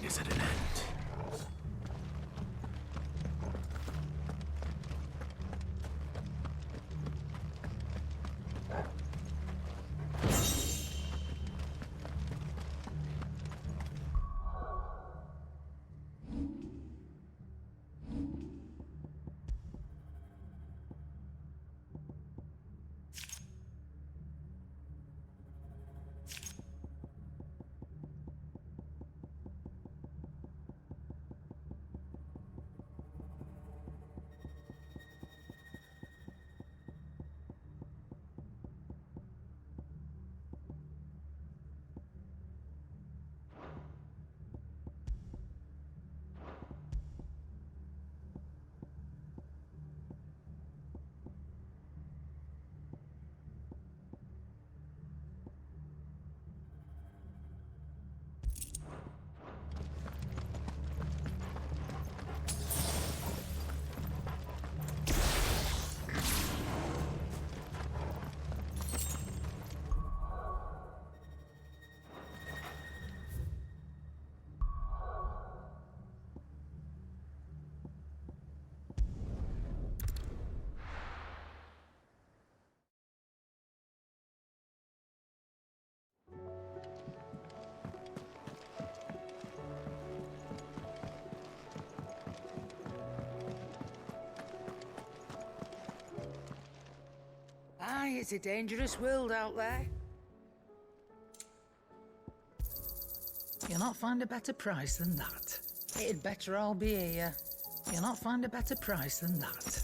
is at an end. Aye, it's a dangerous world out there. You'll not find a better price than that. It'd better all be here. You'll not find a better price than that.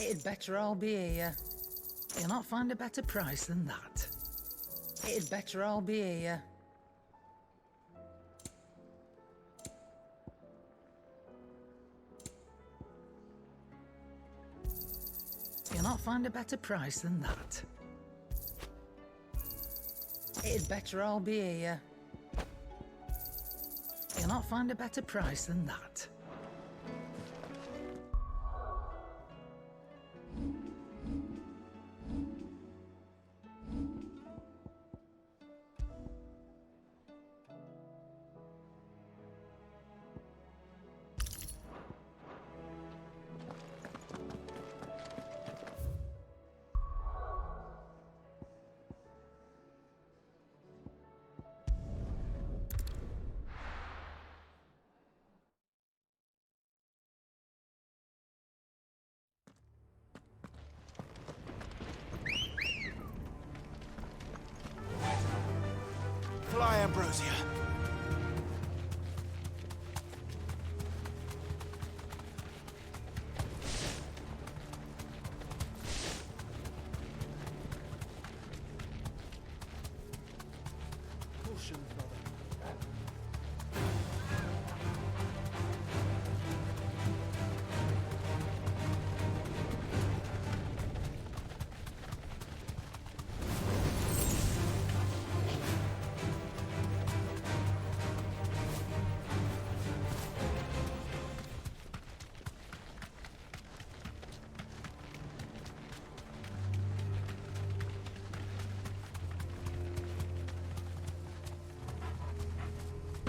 It'd better all be here. You'll not find a better price than that. It'd better all be here. You'll not find a better price than that. It'd better all be here. You'll not find a better price than that. Fly, Ambrosia. Caution, brother.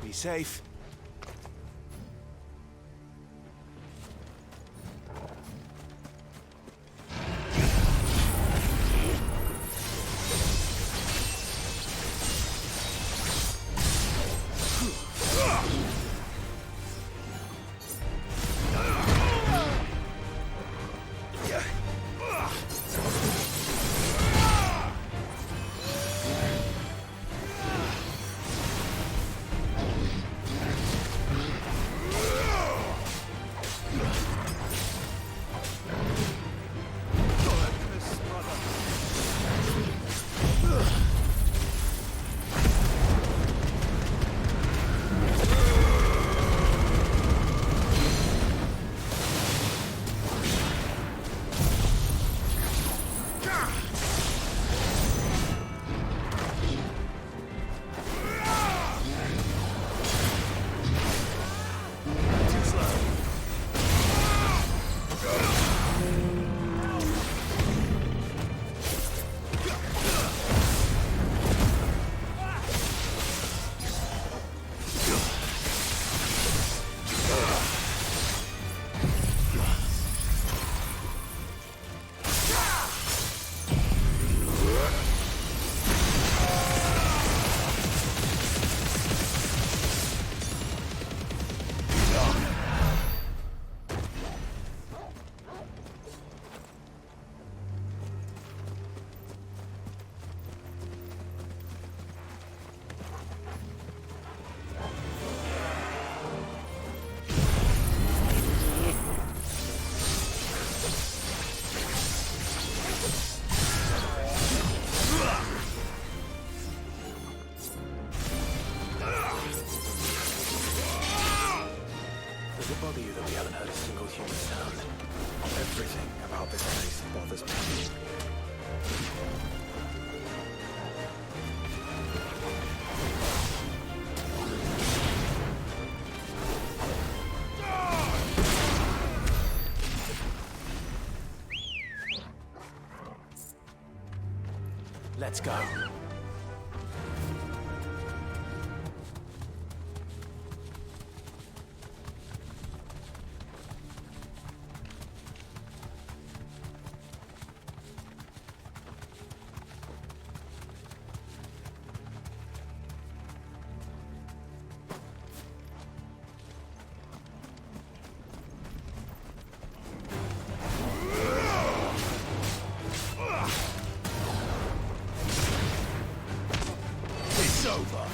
Be safe. Let's go. It's over.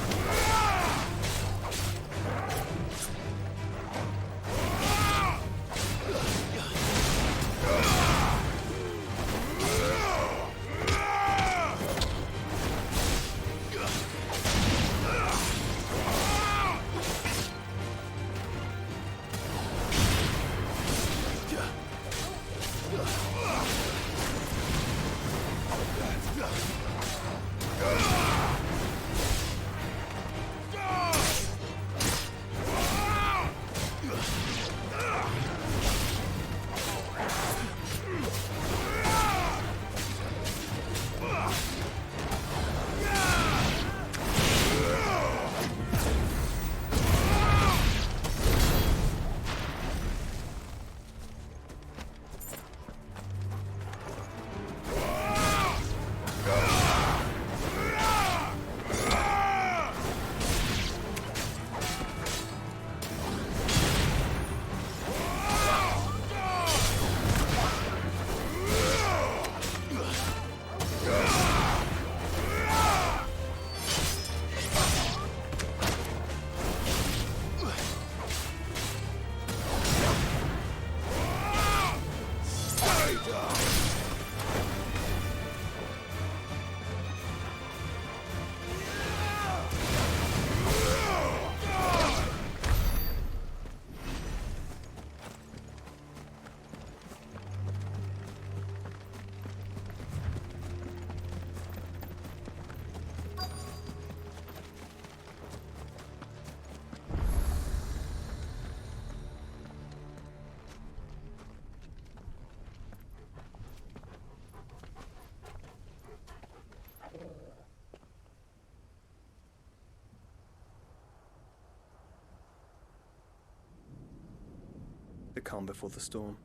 The calm before the storm.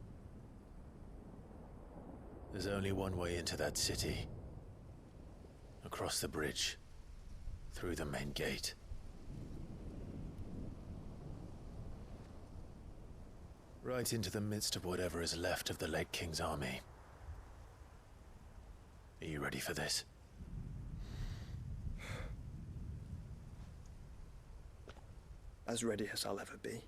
There's only one way into that city. Across the bridge. Through the main gate. Right into the midst of whatever is left of the late King's army. Are you ready for this? As ready as I'll ever be.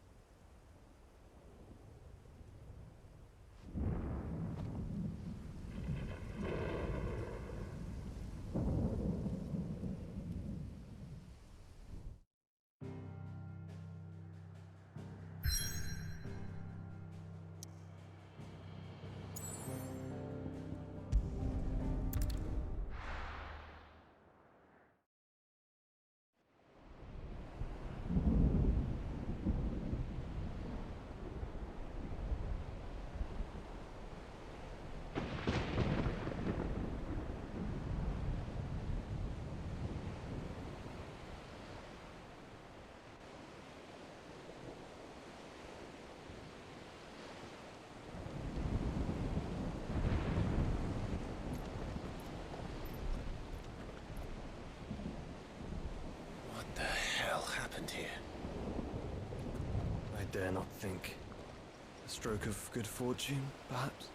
What the hell happened here? I dare not think. A stroke of good fortune, perhaps?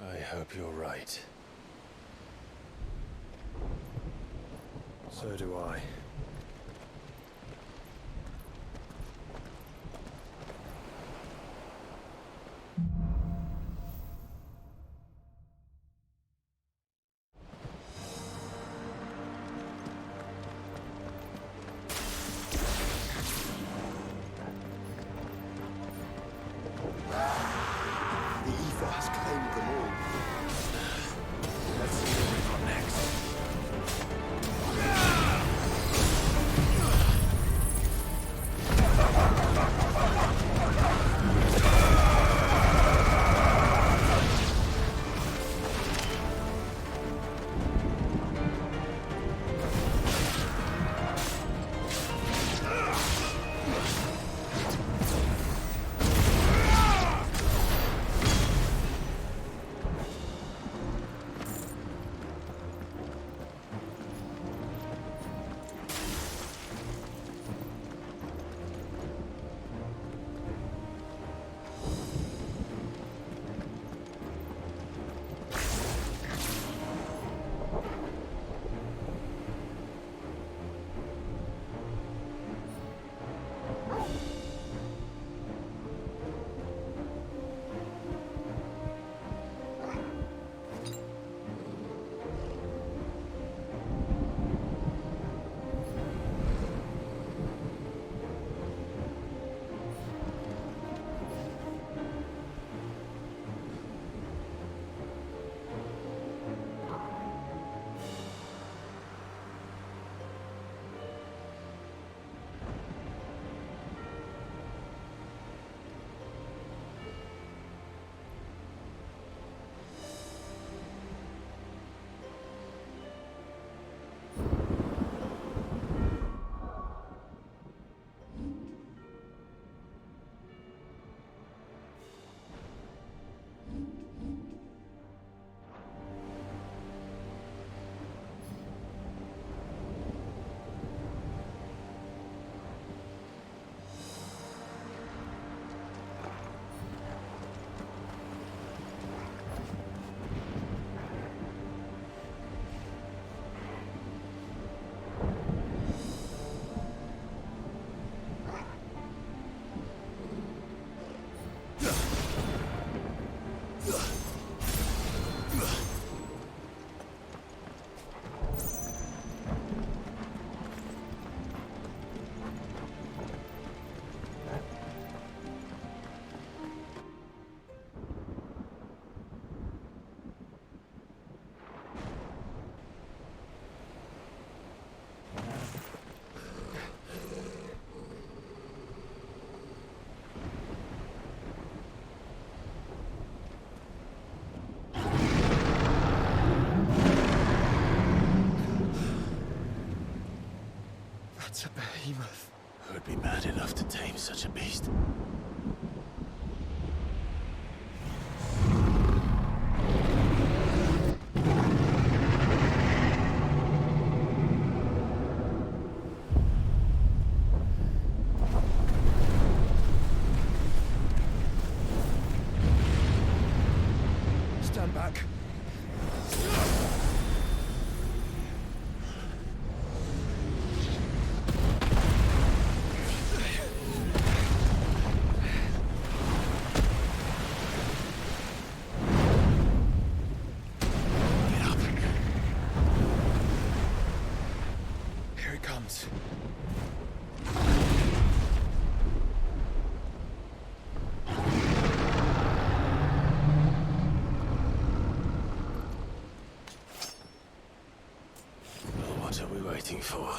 I hope you're right. So do I. The ether has claimed them all. Let's see what we've got next. It's a behemoth. Who'd be mad enough to tame such a beast? Stand back. Get up. Here it comes. Well, what are we waiting for?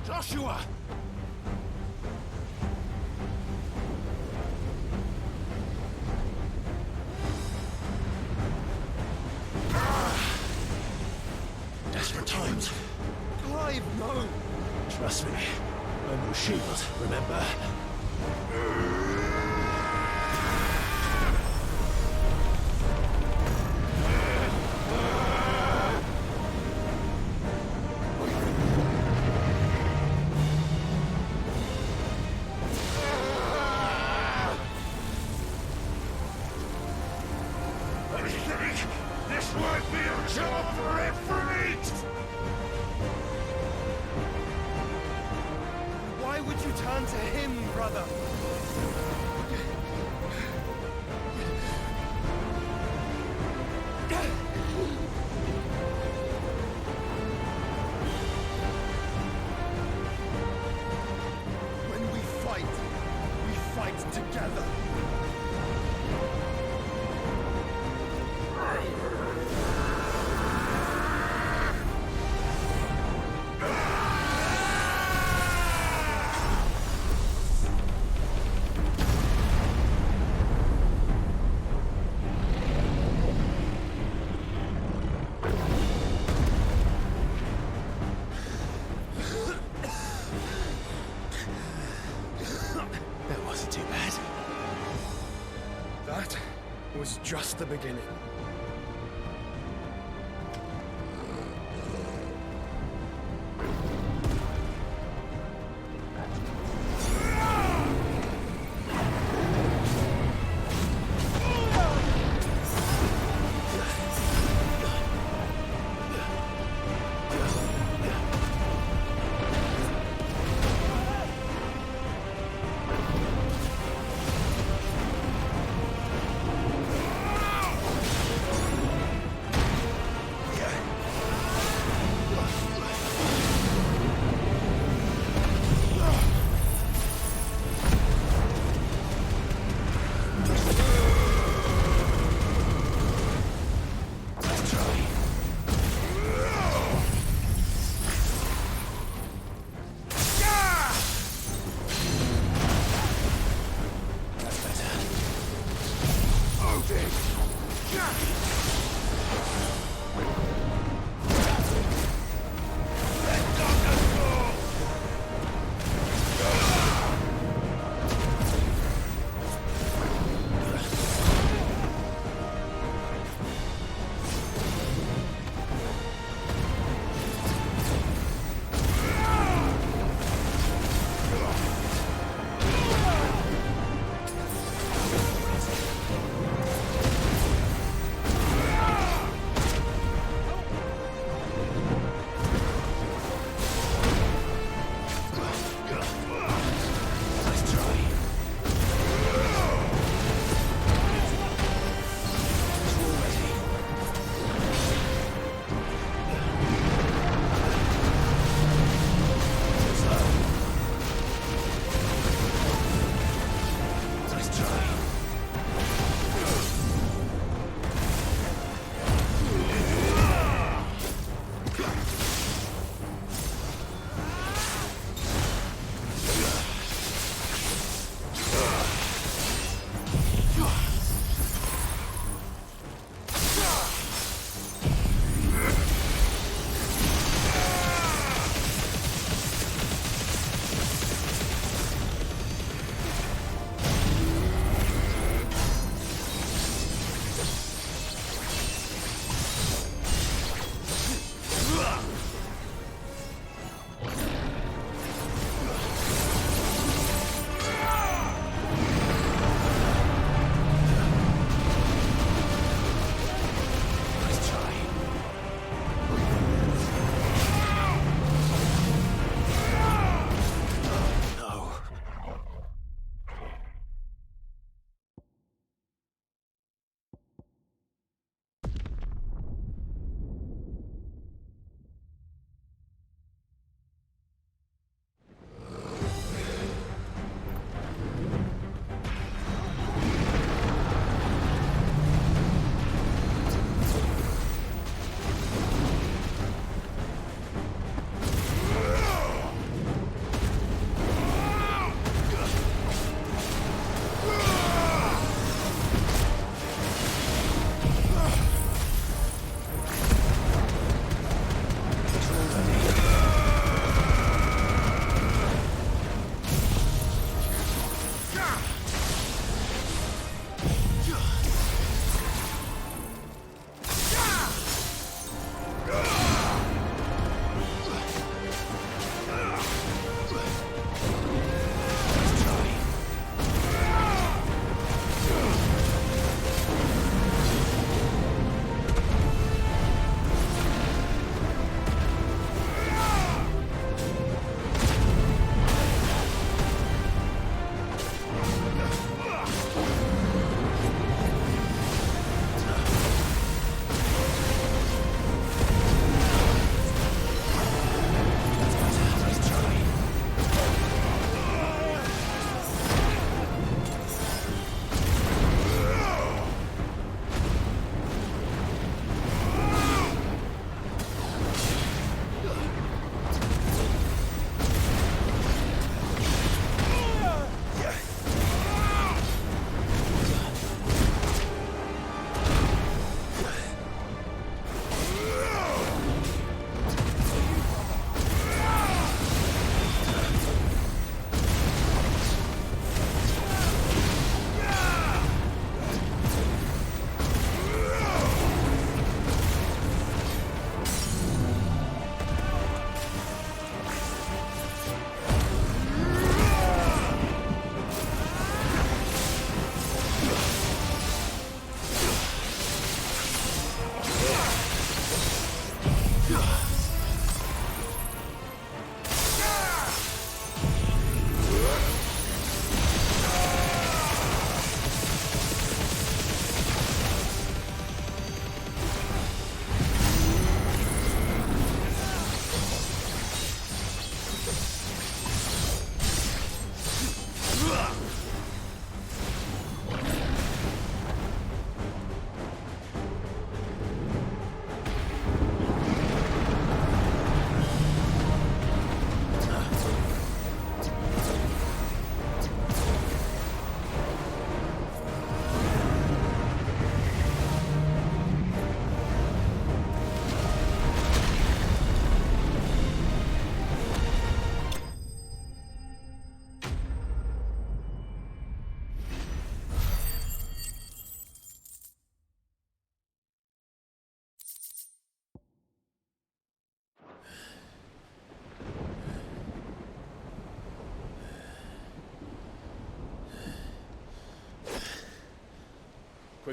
Joshua! Desperate times. Clive, no! Trust me. I'm no shield, remember? This won't be a job for Ifrit! Why would you turn to him, brother? When we fight together. just the beginning.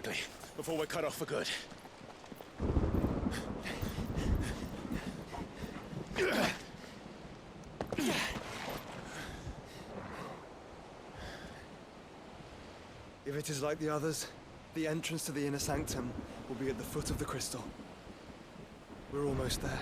Quickly, before we're cut off for good. If it is like the others, the entrance to the inner sanctum will be at the foot of the crystal. We're almost there.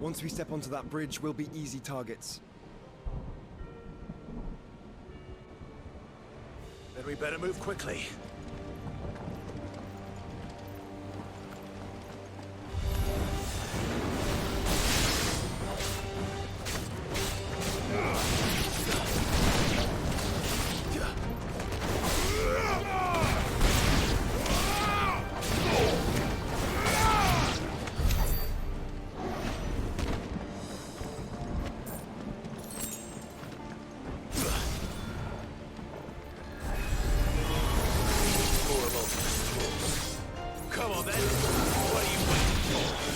Once we step onto that bridge, we'll be easy targets. Then we better move quickly. Come on then. What are you waiting for?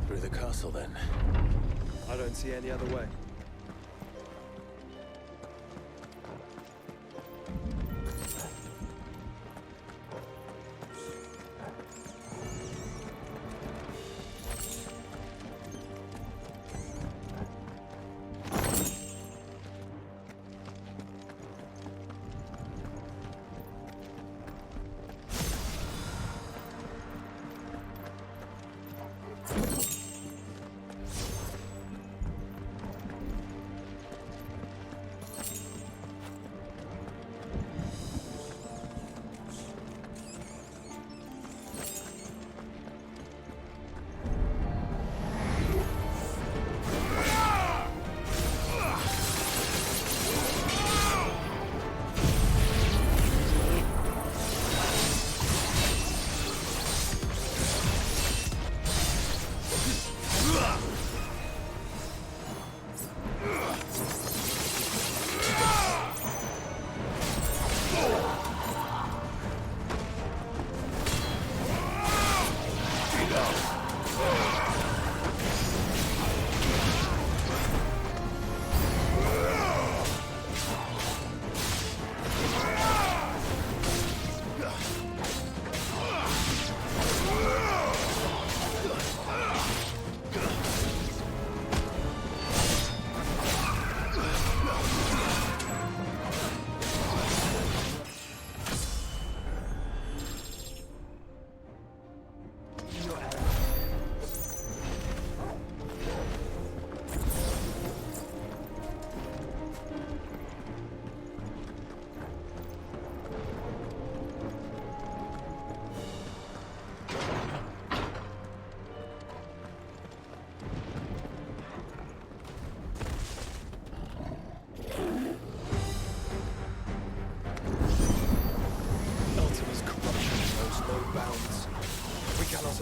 Through the castle then. I don't see any other way.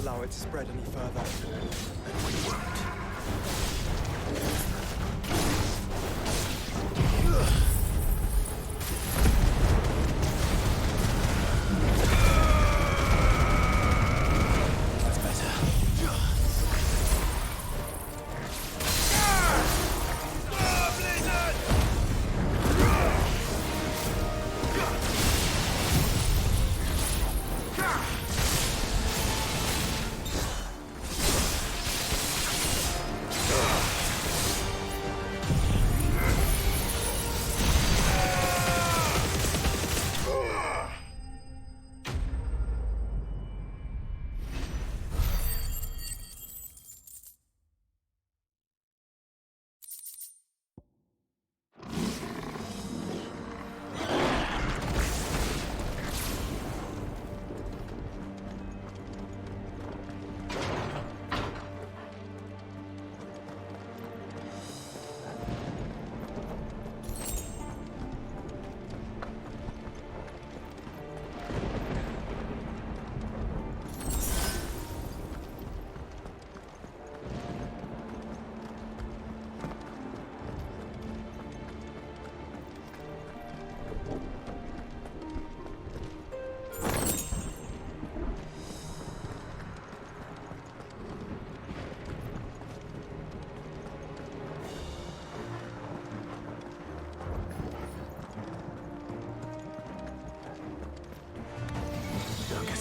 Allow it to spread any further. And we won't. That's better. Blizzard!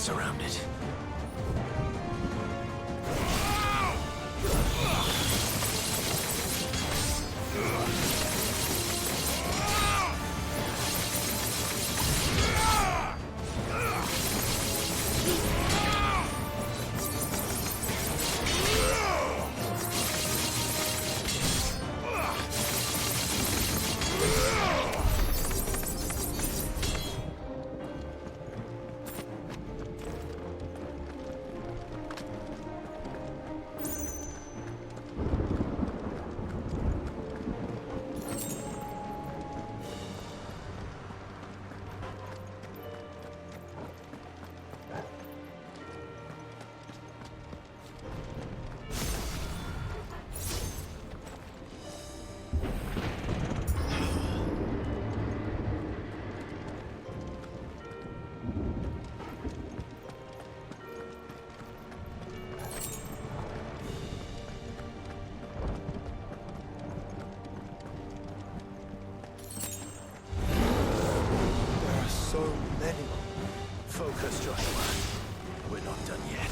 surrounded. There are so many. Focus, Joshua. We're not done yet.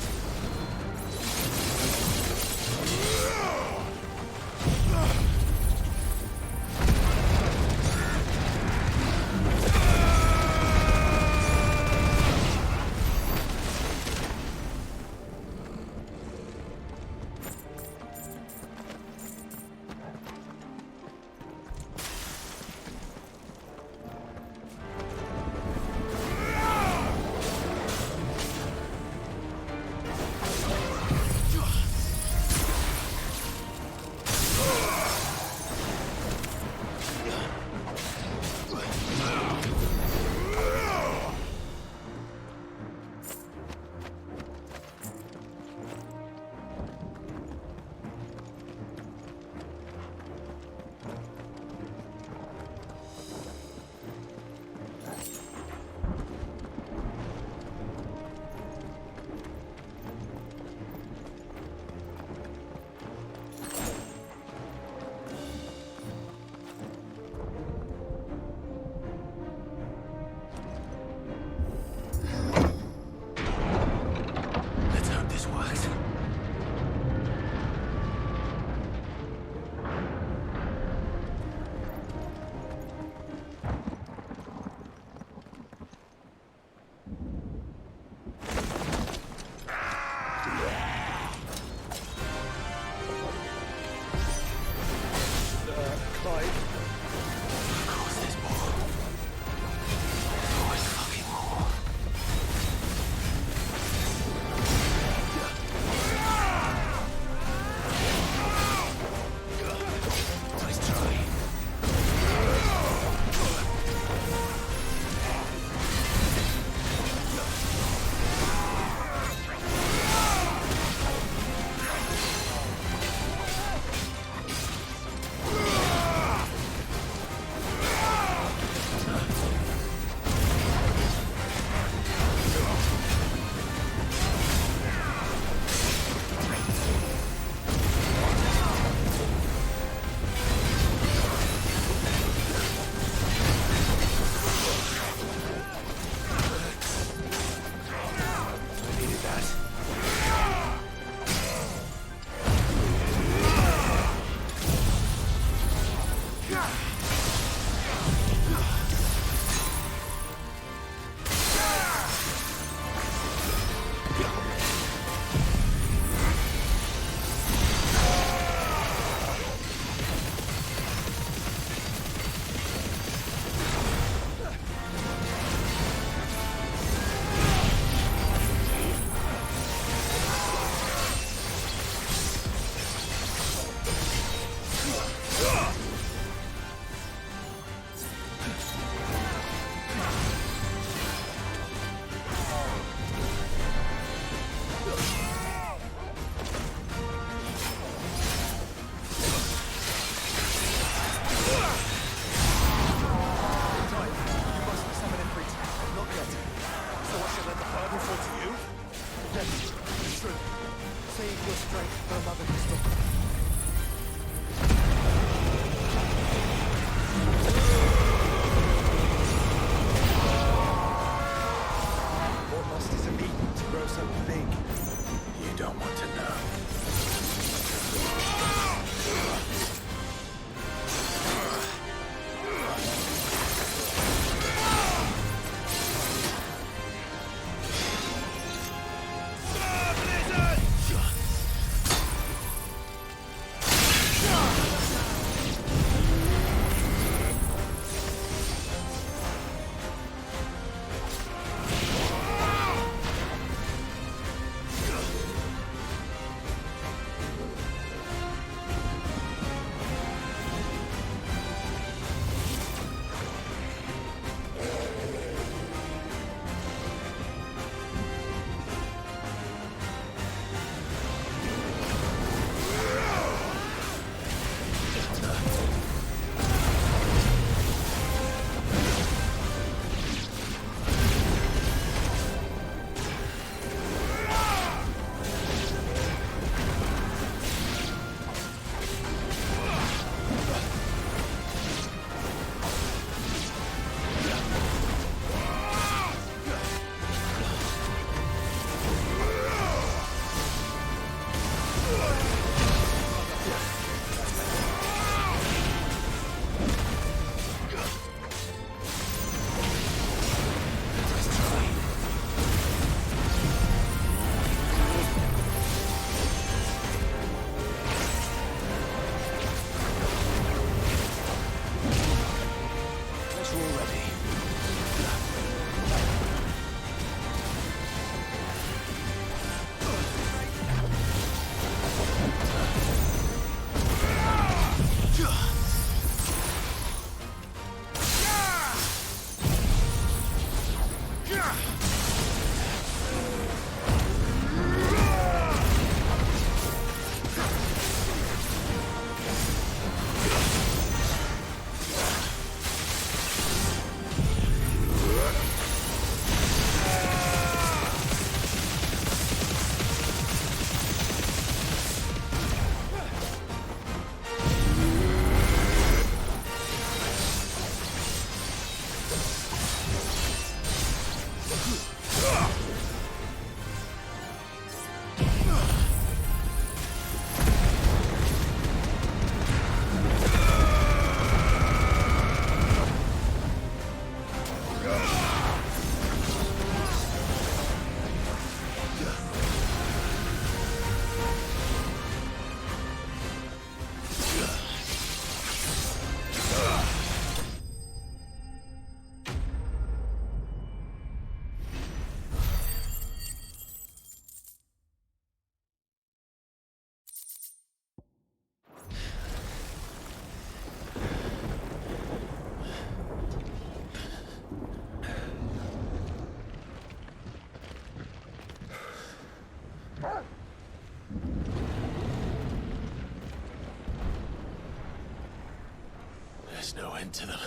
There's no end to them.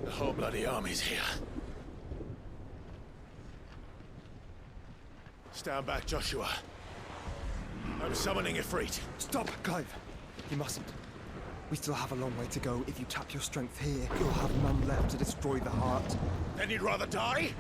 The whole bloody army's here. Stand back, Joshua. I'm summoning Ifrit. Stop, Clive! You mustn't. We still have a long way to go. If you tap your strength here, you'll have none left to destroy the heart. Then you'd rather die?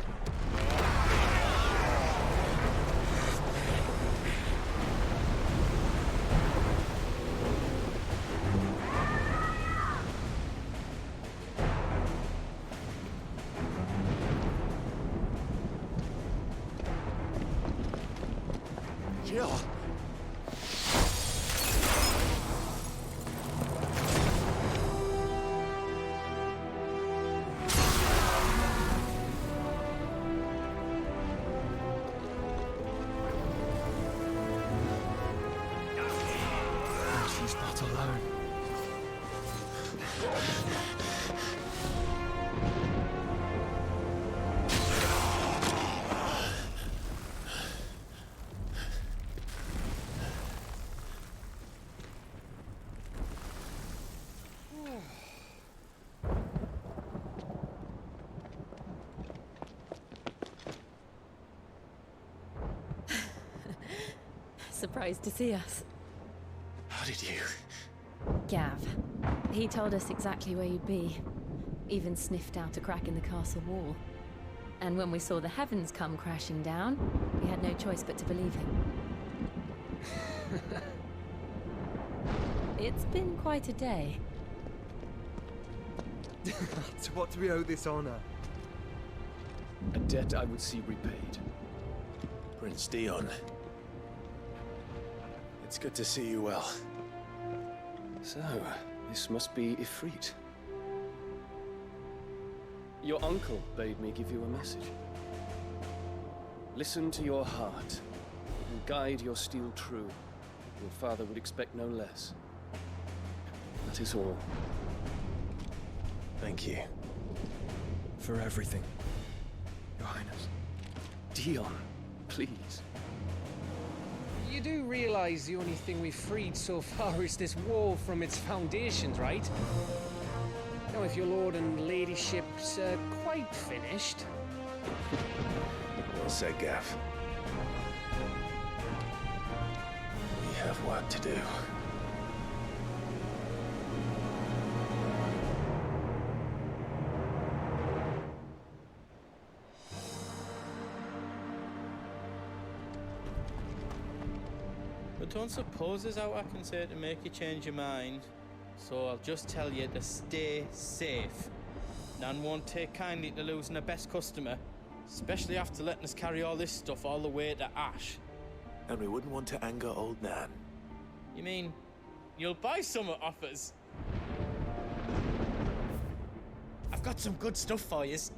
Jill! She's not alone. Surprised to see us. How did you? Gav. He told us exactly where you'd be. Even sniffed out a crack in the castle wall. And when we saw the heavens come crashing down, we had no choice but to believe him. It's been quite a day. To what do we owe this honor? A debt I would see repaid. Prince Dion. It's good to see you well. So, this must be Ifrit. Your uncle bade me give you a message. Listen to your heart, and guide your steel true. Your father would expect no less. That is all. Thank you. For everything, Your Highness. Dion, please. You do realize the only thing we've freed so far is this wall from its foundations, right? Now, if your lord and ladyship's quite finished... Well said, Gav. We have work to do. But don't suppose there's out I can say to make you change your mind. So I'll just tell you to stay safe. Nan won't take kindly to losing her best customer, especially after letting us carry all this stuff all the way to Ash. And we wouldn't want to anger old Nan. You mean, you'll buy some off us? I've got some good stuff for yous.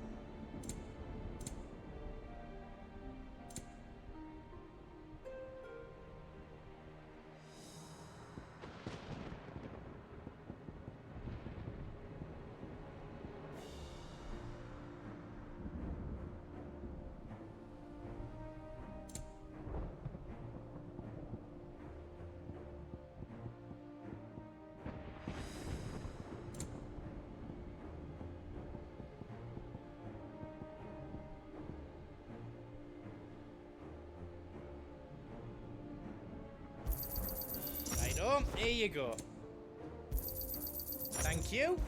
on, here you go. Thank you.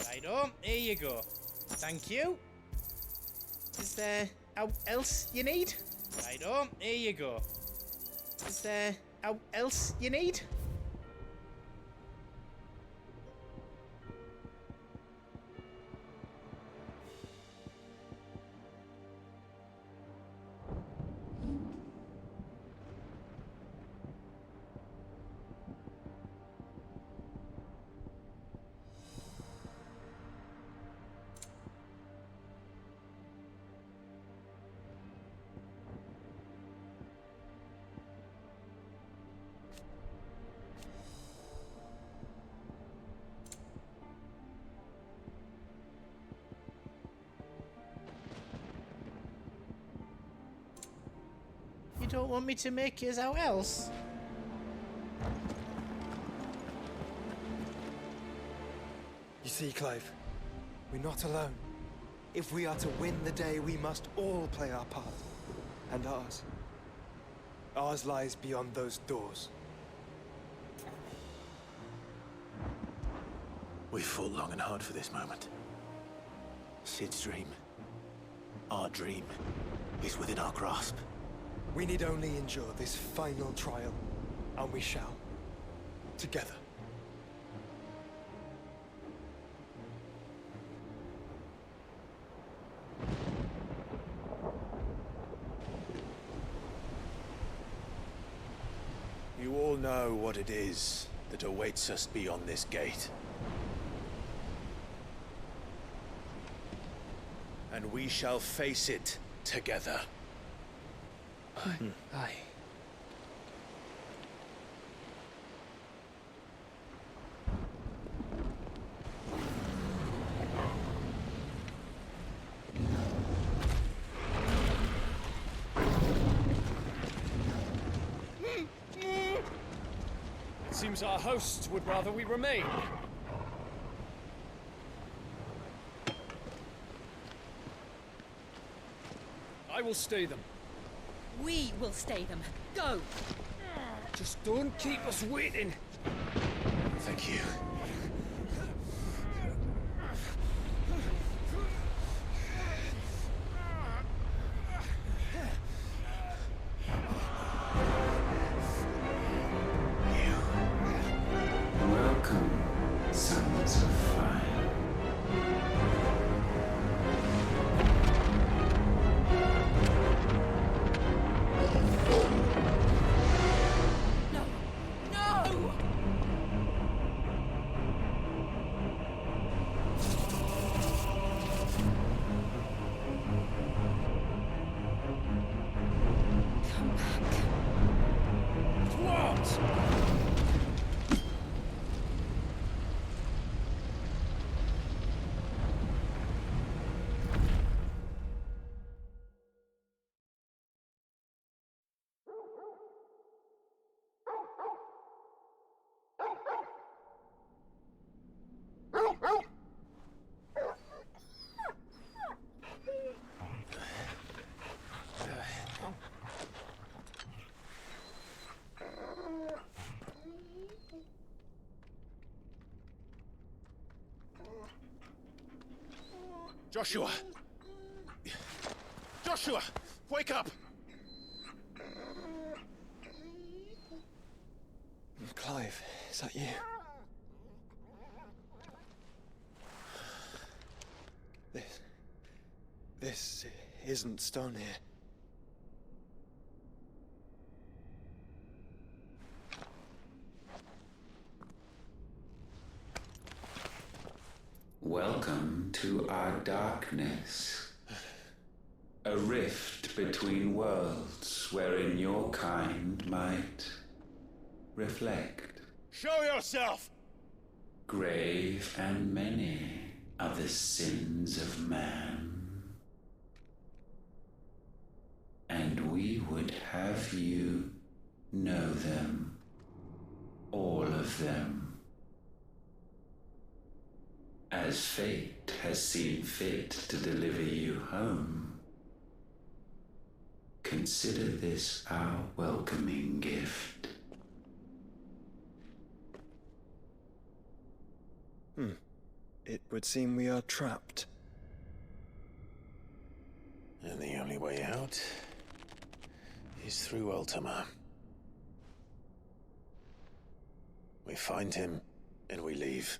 Right on, here you go. Thank you. Is there else you need? Right on, here you go. Is there else you need? You don't want me to make yours out else? You see, Clive, we're not alone. If we are to win the day, we must all play our part. And ours. Ours lies beyond those doors. We've fought long and hard for this moment. Sid's dream, our dream, is within our grasp. We need only endure this final trial, and we shall. Together. You all know what it is that awaits us beyond this gate. And we shall face it together. Aye. It seems our hosts would rather we remain. I will stay them. We will stay them. Go! Just don't keep us waiting. Thank you. Welcome, sons of fire. Joshua! Joshua! Wake up! Clive, is that you? This isn't Stonehenge. Welcome to our darkness. A rift between worlds wherein your kind might reflect. Show yourself! Grave and many are the sins of man. And we would have you know them, all of them, as fate has seen fit to deliver you home. Consider this our welcoming gift. It would seem we are trapped. And the only way out is through Ultima. We find him, and we leave.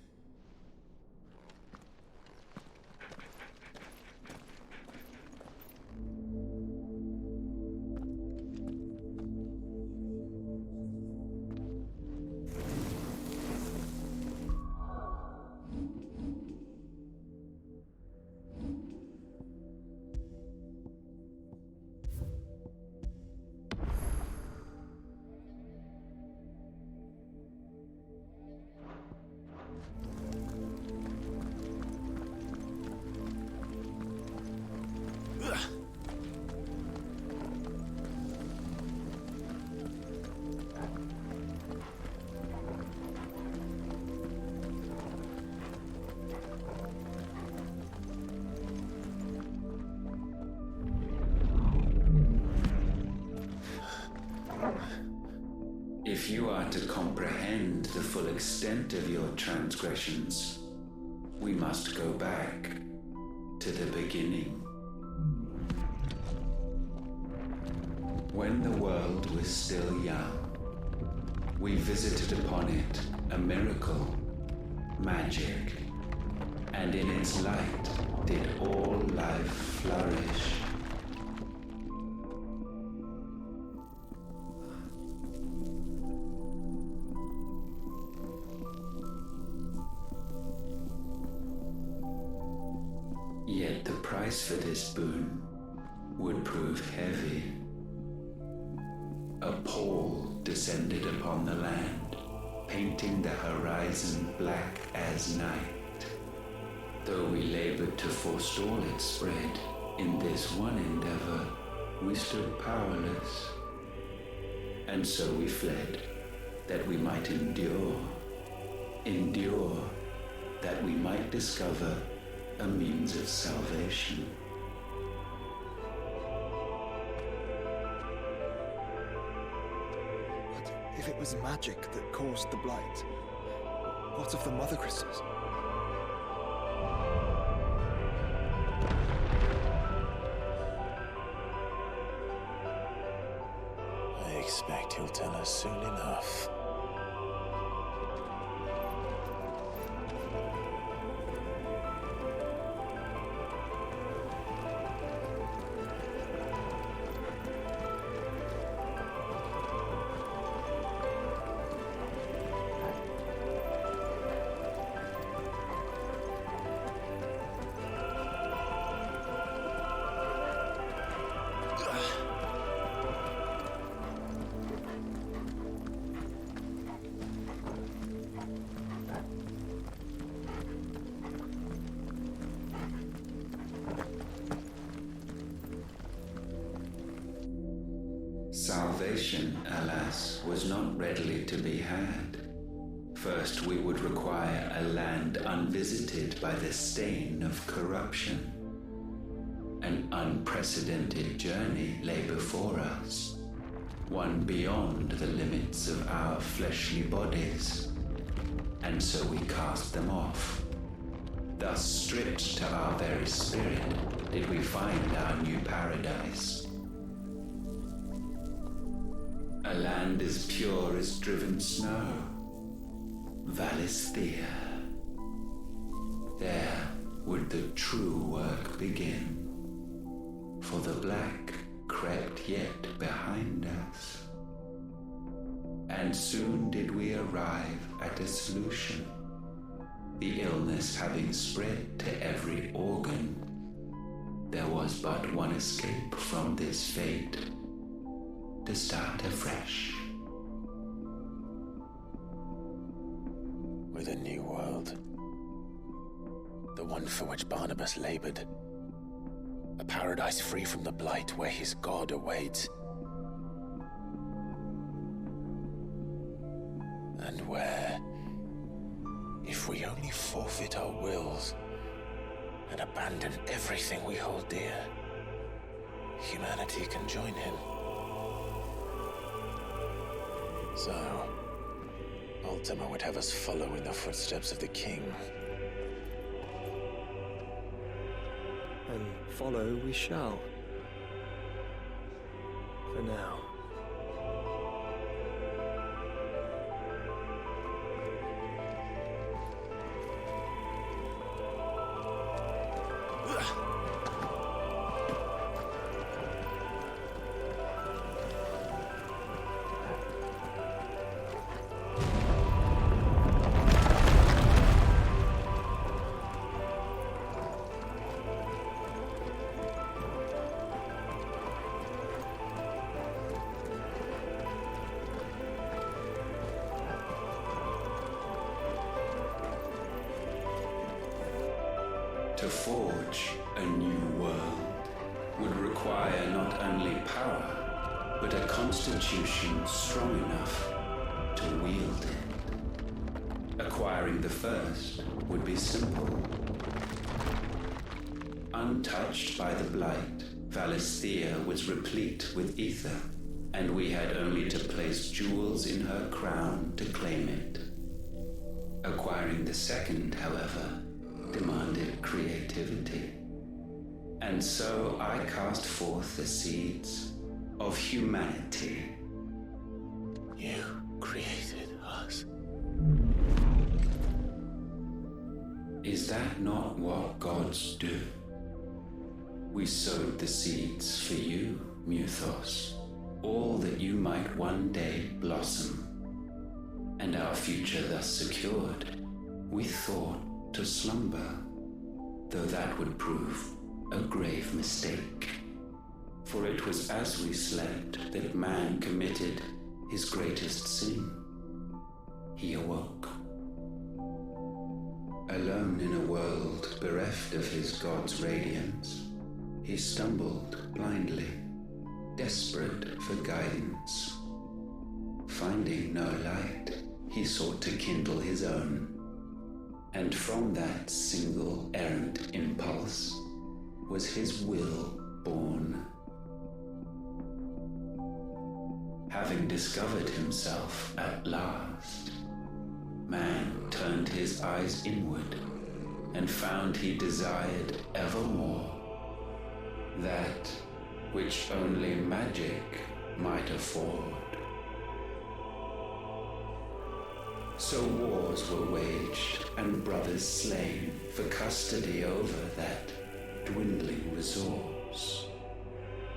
If you are to comprehend the full extent of your transgressions, we must go back to the beginning. When the world was still young, we visited upon it a miracle, magic, and in its light did all life flourish. Yet the price for this boon would prove heavy. A pall descended upon the land, painting the horizon black as night. Though we labored to forestall its spread, in this one endeavor we stood powerless. And so we fled, that we might endure that we might discover a means of salvation. But if it was magic that caused the blight, what of the mother crystals? I expect he'll tell us soon enough. Salvation, alas, was not readily to be had. First, we would require a land unvisited by the stain of corruption. An unprecedented journey lay before us, one beyond the limits of our fleshly bodies. And so we cast them off. Thus, stripped to our very spirit, did we find our new paradise. A land as pure as driven snow, Valisthea. There would the true work begin, for the black crept yet behind us. And soon did we arrive at a solution, the illness having spread to every organ. There was but one escape from this fate, to start afresh. With the new world. The one for which Barnabas labored. A paradise free from the blight where his God awaits. And where, if we only forfeit our wills and abandon everything we hold dear, humanity can join him. So, Ultima would have us follow in the footsteps of the king. And follow we shall. For now. To forge a new world would require not only power, but a constitution strong enough to wield it. Acquiring the first would be simple. Untouched by the blight, Valisthea was replete with ether, and we had only to place jewels in her crown to claim it. Acquiring the second, however, demanded creativity. And so I cast forth the seeds of humanity. You created us. Is that not what gods do? We sowed the seeds for you, Muthos, all that you might one day blossom. And our future thus secured, we thought to slumber, though that would prove a grave mistake. For it was as we slept that man committed his greatest sin. He awoke. Alone in a world bereft of his God's radiance, he stumbled blindly, desperate for guidance. Finding no light, he sought to kindle his own. And from that single errant impulse was his will born. Having discovered himself at last, man turned his eyes inward and found he desired evermore that which only magic might afford. So wars were waged and brothers slain for custody over that dwindling resource.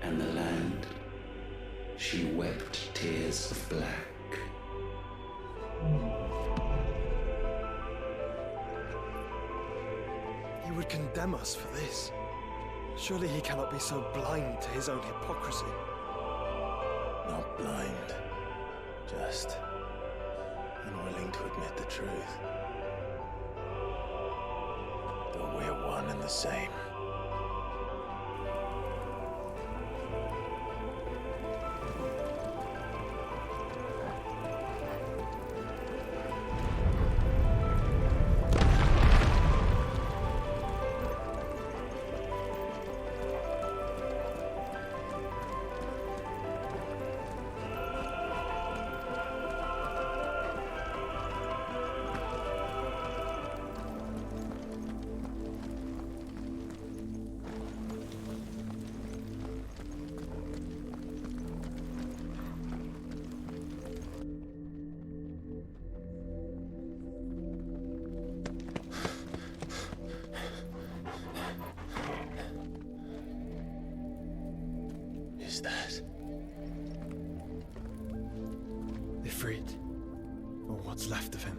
And the land, she wept tears of black. He would condemn us for this. Surely he cannot be so blind to his own hypocrisy. Not blind, just unwilling to admit the truth. Though we're one and the same. That? Ifrit, or what's left of him.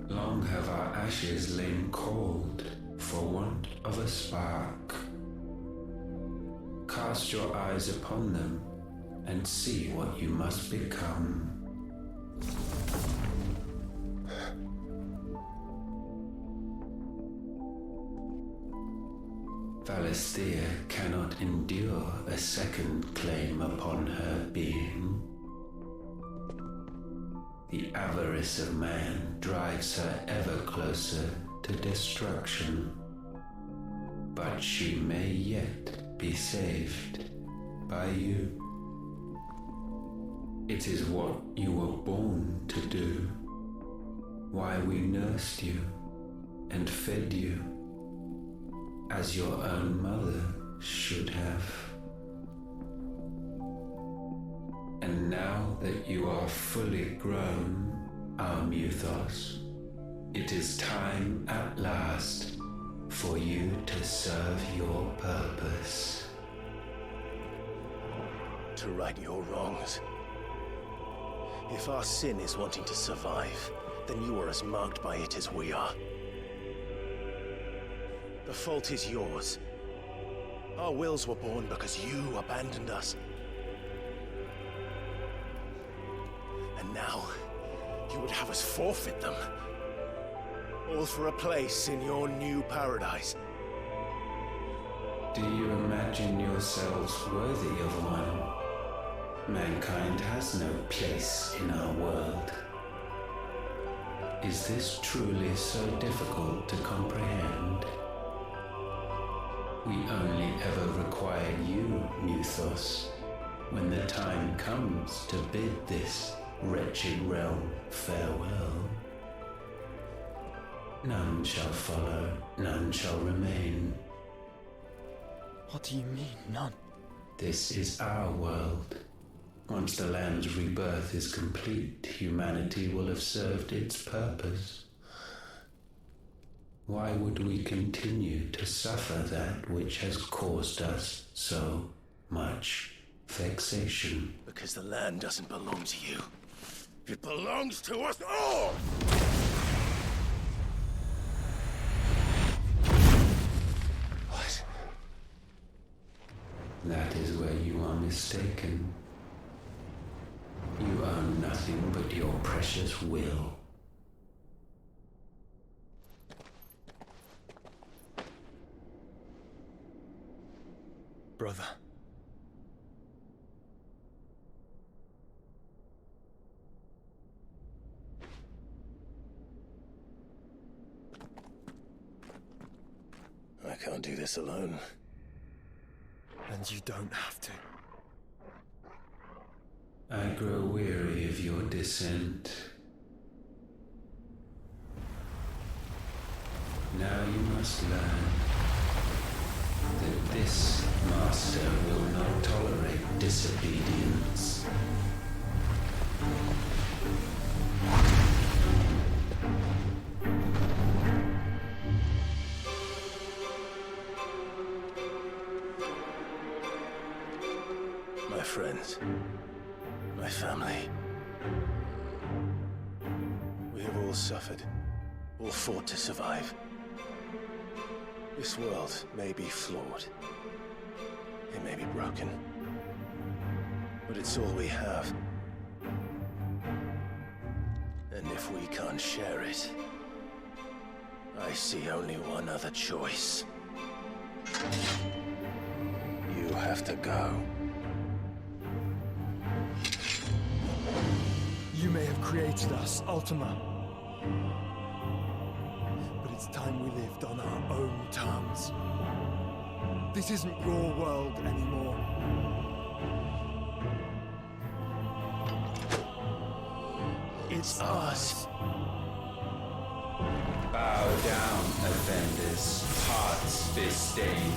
Long have our ashes lain cold for want of a spark. Cast your eyes upon them and see what you must become. Celestia cannot endure a second claim upon her being. The avarice of man drives her ever closer to destruction. But she may yet be saved by you. It is what you were born to do, why we nursed you and fed you, as your own mother should have. And now that you are fully grown, our Muthos, it is time at last for you to serve your purpose. To right your wrongs. If our sin is wanting to survive, then you are as marked by it as we are. The fault is yours. Our wills were born because you abandoned us. And now, you would have us forfeit them. All for a place in your new paradise. Do you imagine yourselves worthy of one? Mankind has no place in our world. Is this truly so difficult to comprehend? We only ever require you, Muthos, when the time comes to bid this wretched realm farewell. None shall follow, none shall remain. What do you mean, none? This is our world. Once the land's rebirth is complete, humanity will have served its purpose. Why would we continue to suffer that which has caused us so much vexation? Because the land doesn't belong to you. It belongs to us all! What? That is where you are mistaken. You own nothing but your precious will. Brother. I can't do this alone. And you don't have to. I grow weary of your dissent. Now you must learn that this master will not tolerate disobedience. My friends, my family. We have all suffered, all fought to survive. This world may be flawed. It may be broken. But it's all we have. And if we can't share it, I see only one other choice. You have to go. You may have created us, Ultima. But it's time we lived on our own terms. This isn't your world anymore. It's ours. Bow down, offenders, hearts disdained.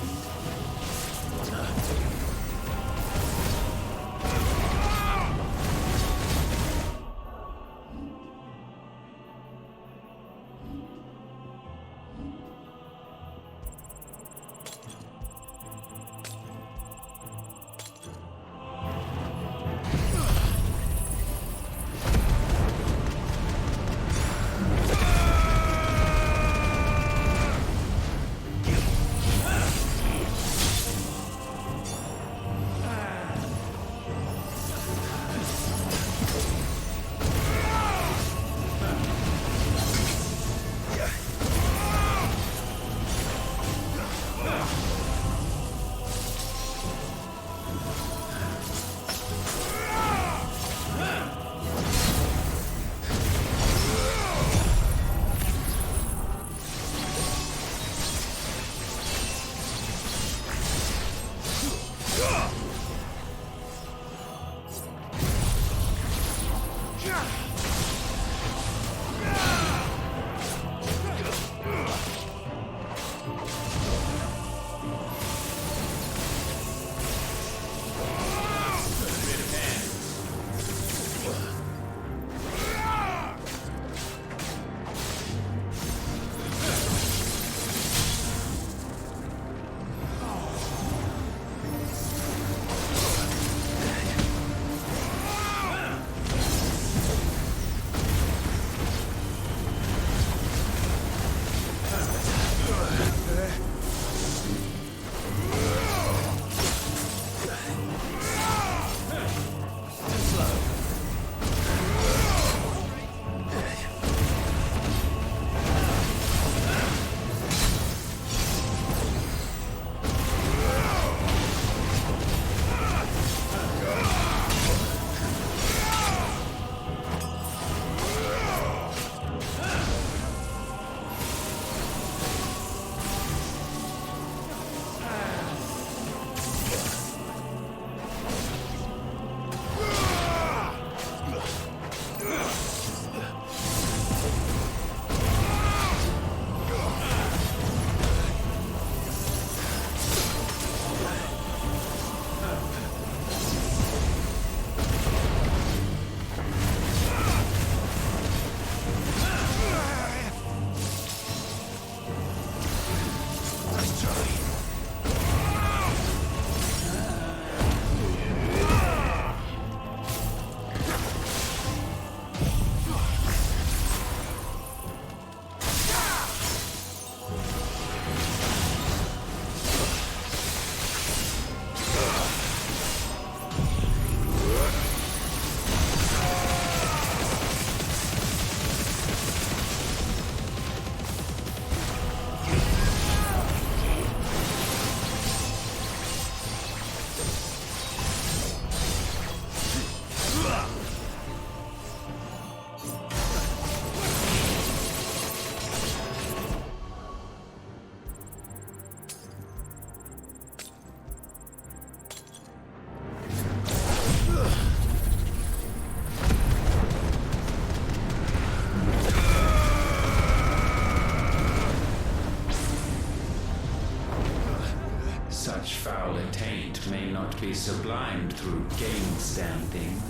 Such foul attaint may not be sublimed through game-standing.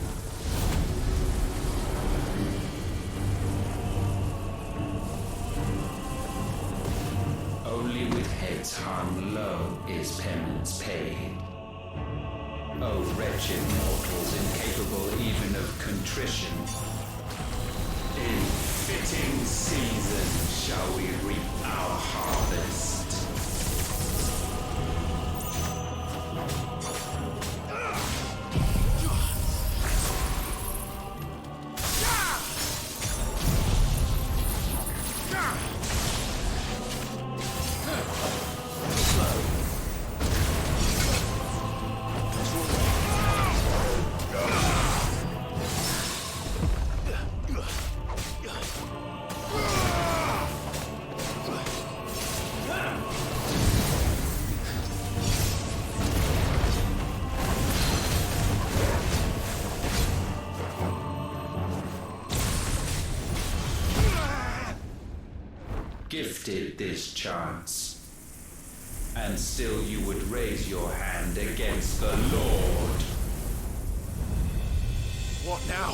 Only with heads hung low is penance paid. O wretched mortals incapable even of contrition, in fitting season shall we reap our harvest. Gifted this chance, and still you would raise your hand against the Lord. What now?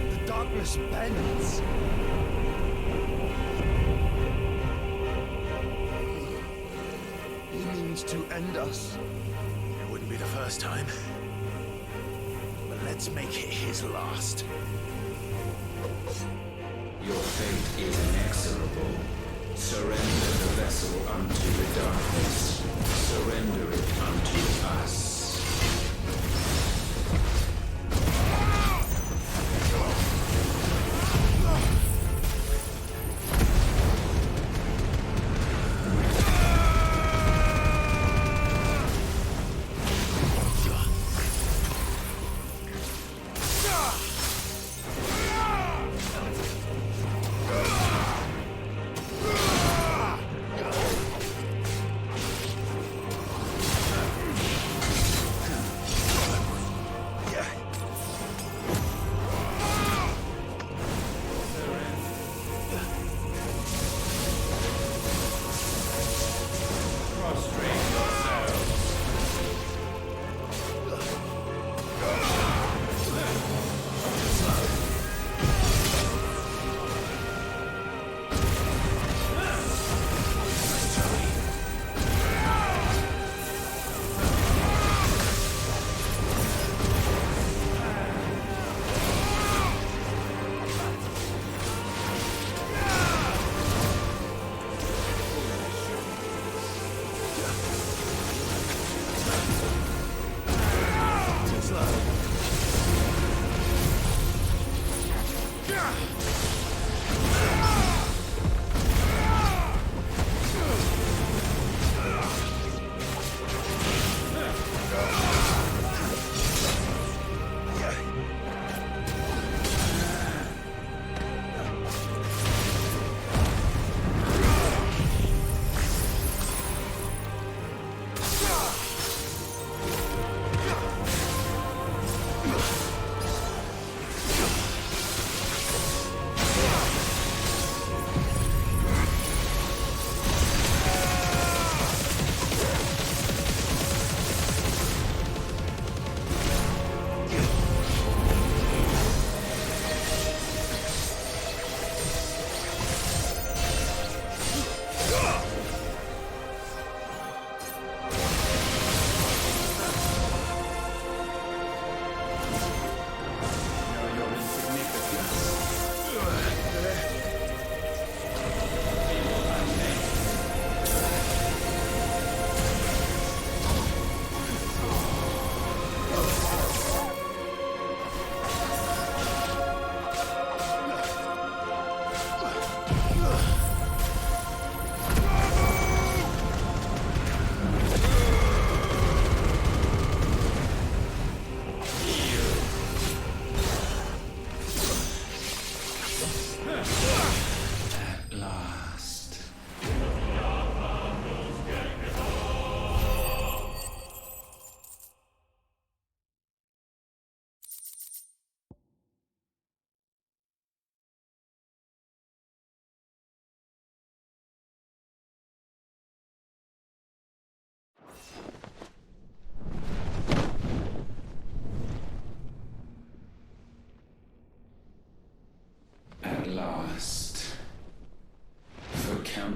The darkness bends. He means to end us. It wouldn't be the first time. But let's make it his last. Your fate is inexorable. Surrender the vessel unto the darkness. Surrender it unto us.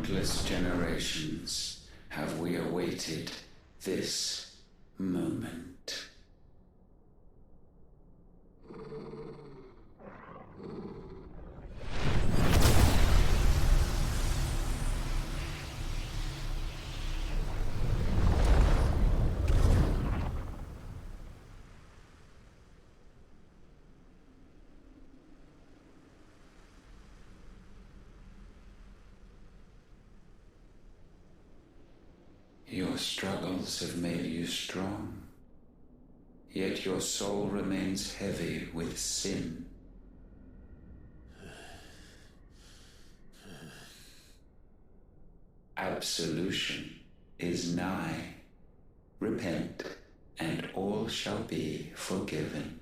countless generations have we awaited this moment. Your struggles have made you strong, yet your soul remains heavy with sin. Absolution is nigh. Repent, and all shall be forgiven.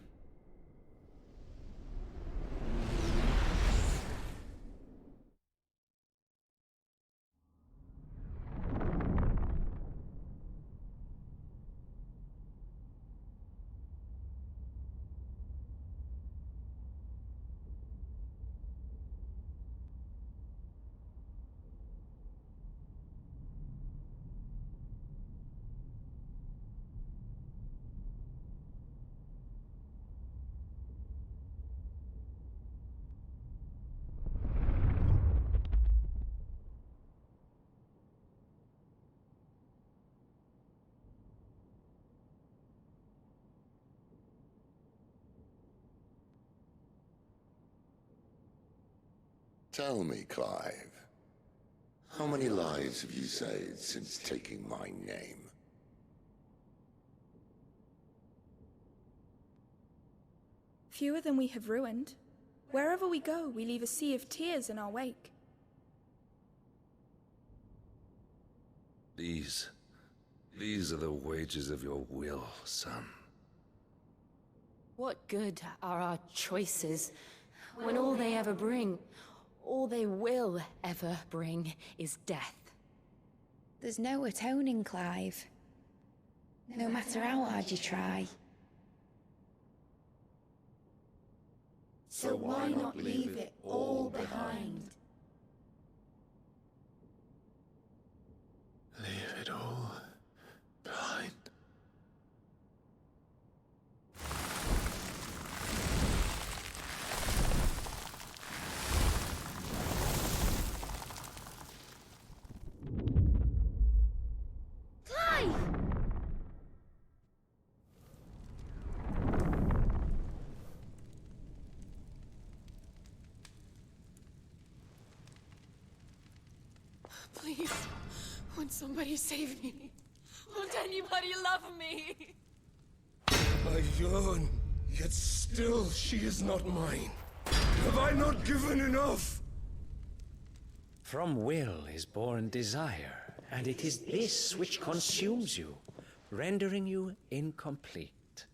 Tell me, Clive, how many lives have you saved since taking my name? Fewer than we have ruined. Wherever we go, we leave a sea of tears in our wake. These are the wages of your will, son. What good are our choices when all they ever bring, all they will ever bring, is death? There's no atoning, Clive. No matter how hard you try. So why not leave it all behind? Leave it all behind. Please, won't somebody save me? Won't anybody love me? I yearn, yet still she is not mine. Have I not given enough? From will is born desire, and it is this which consumes you, rendering you incomplete.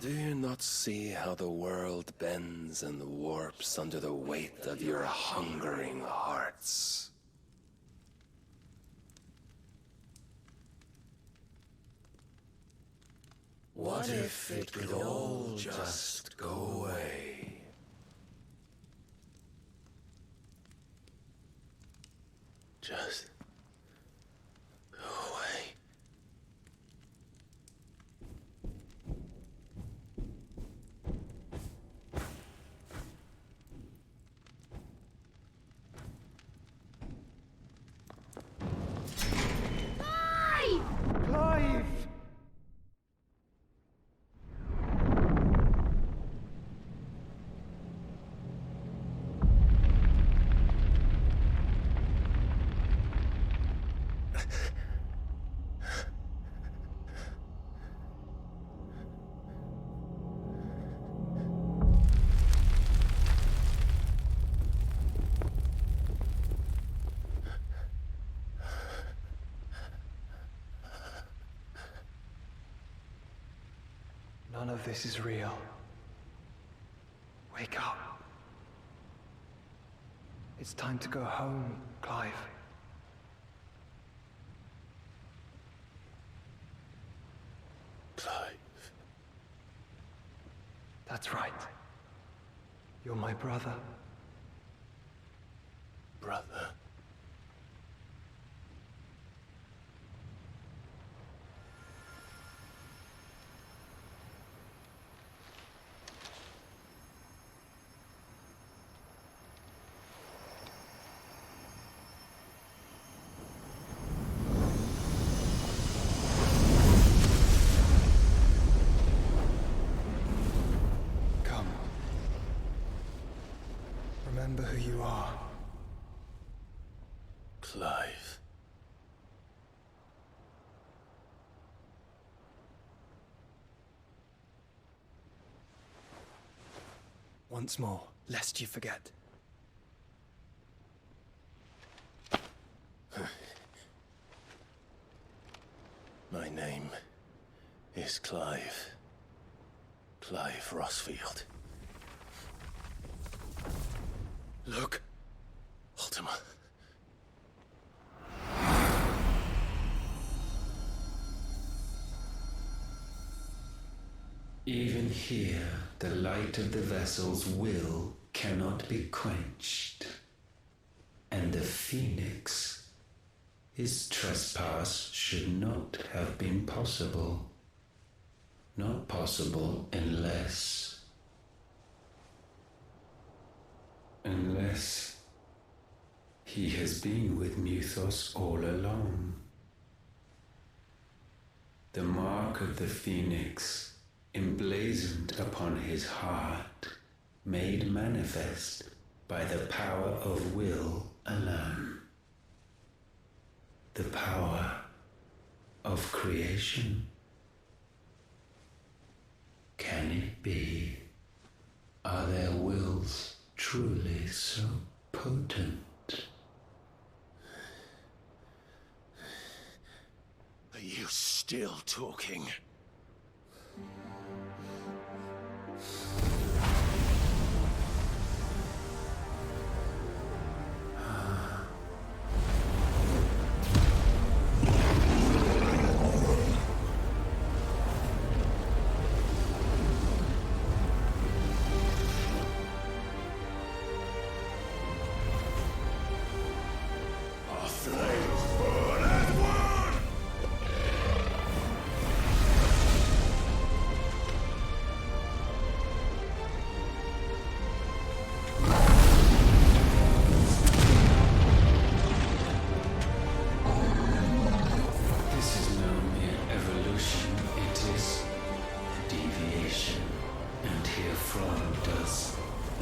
Do you not see how the world bends and warps under the weight of your hungering hearts? What if it could all just go away? Just go away. Clive! None of this is real. Wake up. It's time to go home, Clive. Clive. That's right. You're my brother. Brother. who you are. Clive. Once more, lest you forget. My name is Clive. Clive Rossfield. Look. Ultima. Even here, the light of the vessel's will cannot be quenched. And the Phoenix, his trespass should not have been possible. Not possible unless he has been with Mythos all along. The mark of the Phoenix, emblazoned upon his heart, made manifest by the power of will alone. The power of creation. Can it be? Are their wills truly so potent? Are you still talking?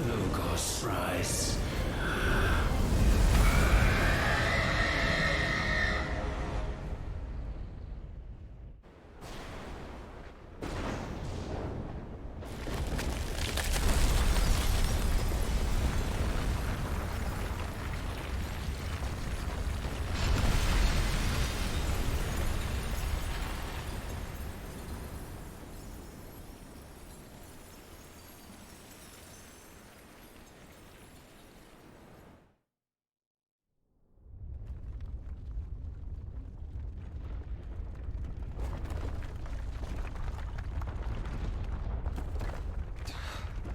Logos rise.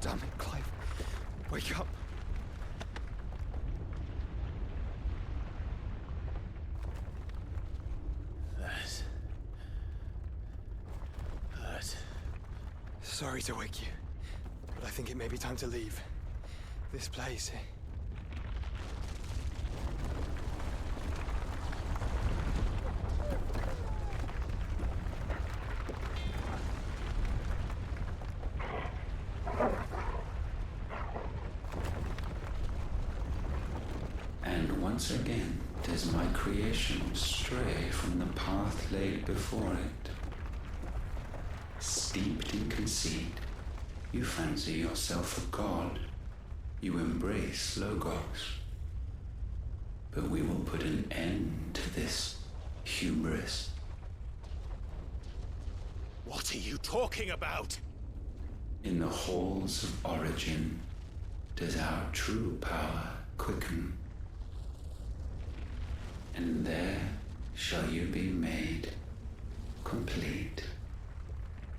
Damn it, Clive. Wake up. That hurt. Sorry to wake you, but I think it may be time to leave. This place. And once again does my creation stray from the path laid before it. Steeped in conceit, you fancy yourself a god. You embrace Logos. But we will put an end to this hubris. What are you talking about? In the halls of origin does our true power quicken. And there shall you be made complete.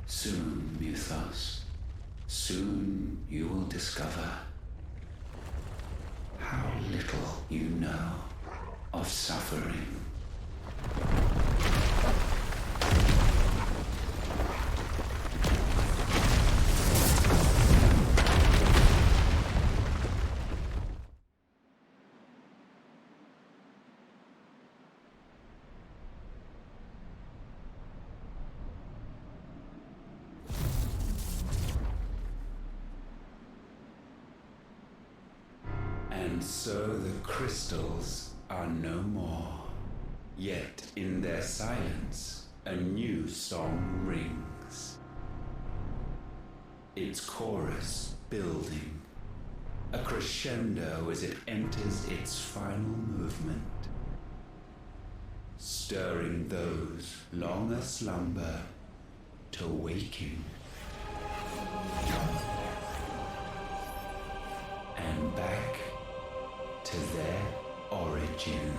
Soon, Mythos, soon you will discover how little you know of suffering. And And so the crystals are no more. Yet in their silence, a new song rings. Its chorus building, a crescendo as it enters its final movement, stirring those long aslumber to waking. And back to their origin.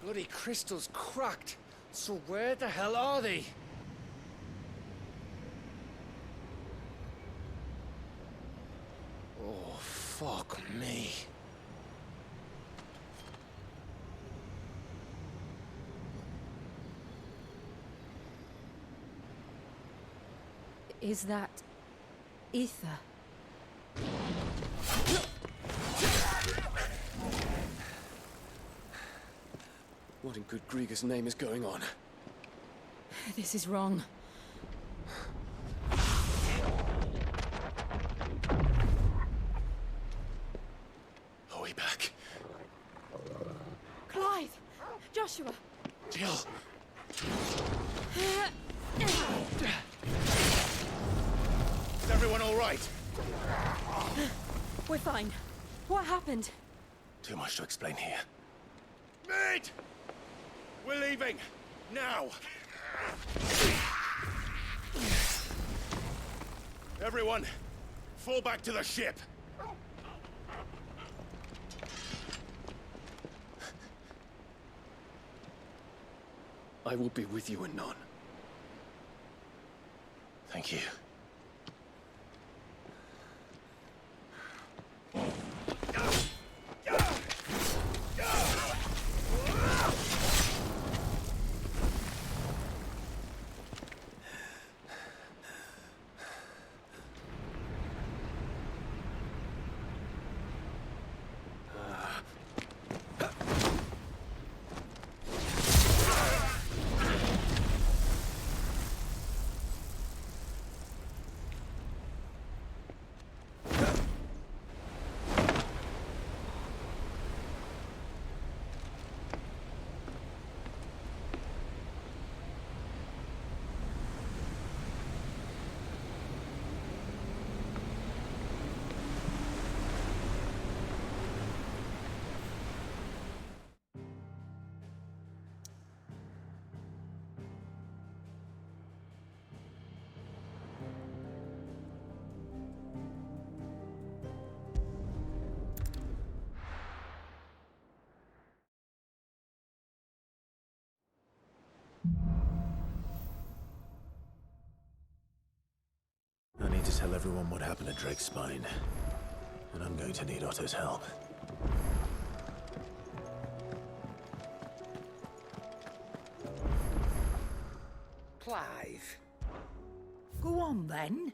Bloody crystal's cracked. So where the hell are they? Oh, fuck me. Is that ether? What in good Grieger's name is going on? This is wrong. Are we back? Clive! Joshua! Jill! Is everyone all right? We're fine. What happened? Too much to explain here. Mate! We're leaving! Now! Everyone, fall back to the ship! I will be with you anon. Thank you. I need to tell everyone what happened at Drake's Spine. And I'm going to need Otto's help. Clive. Go on, then.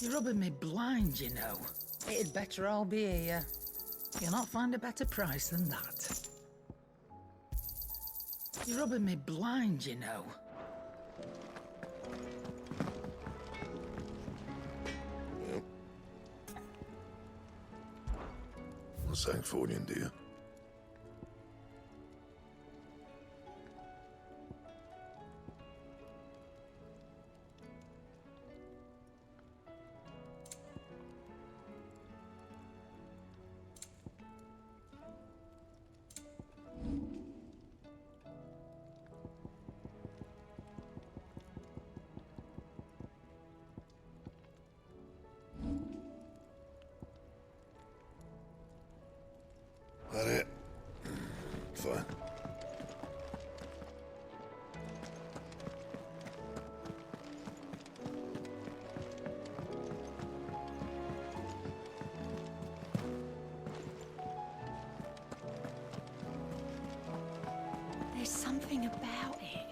You're rubbing me blind, you know. It'd better all be here. You'll not find a better price than that. You're rubbing me blind, you know. A Sanctfordian, do you? something about it.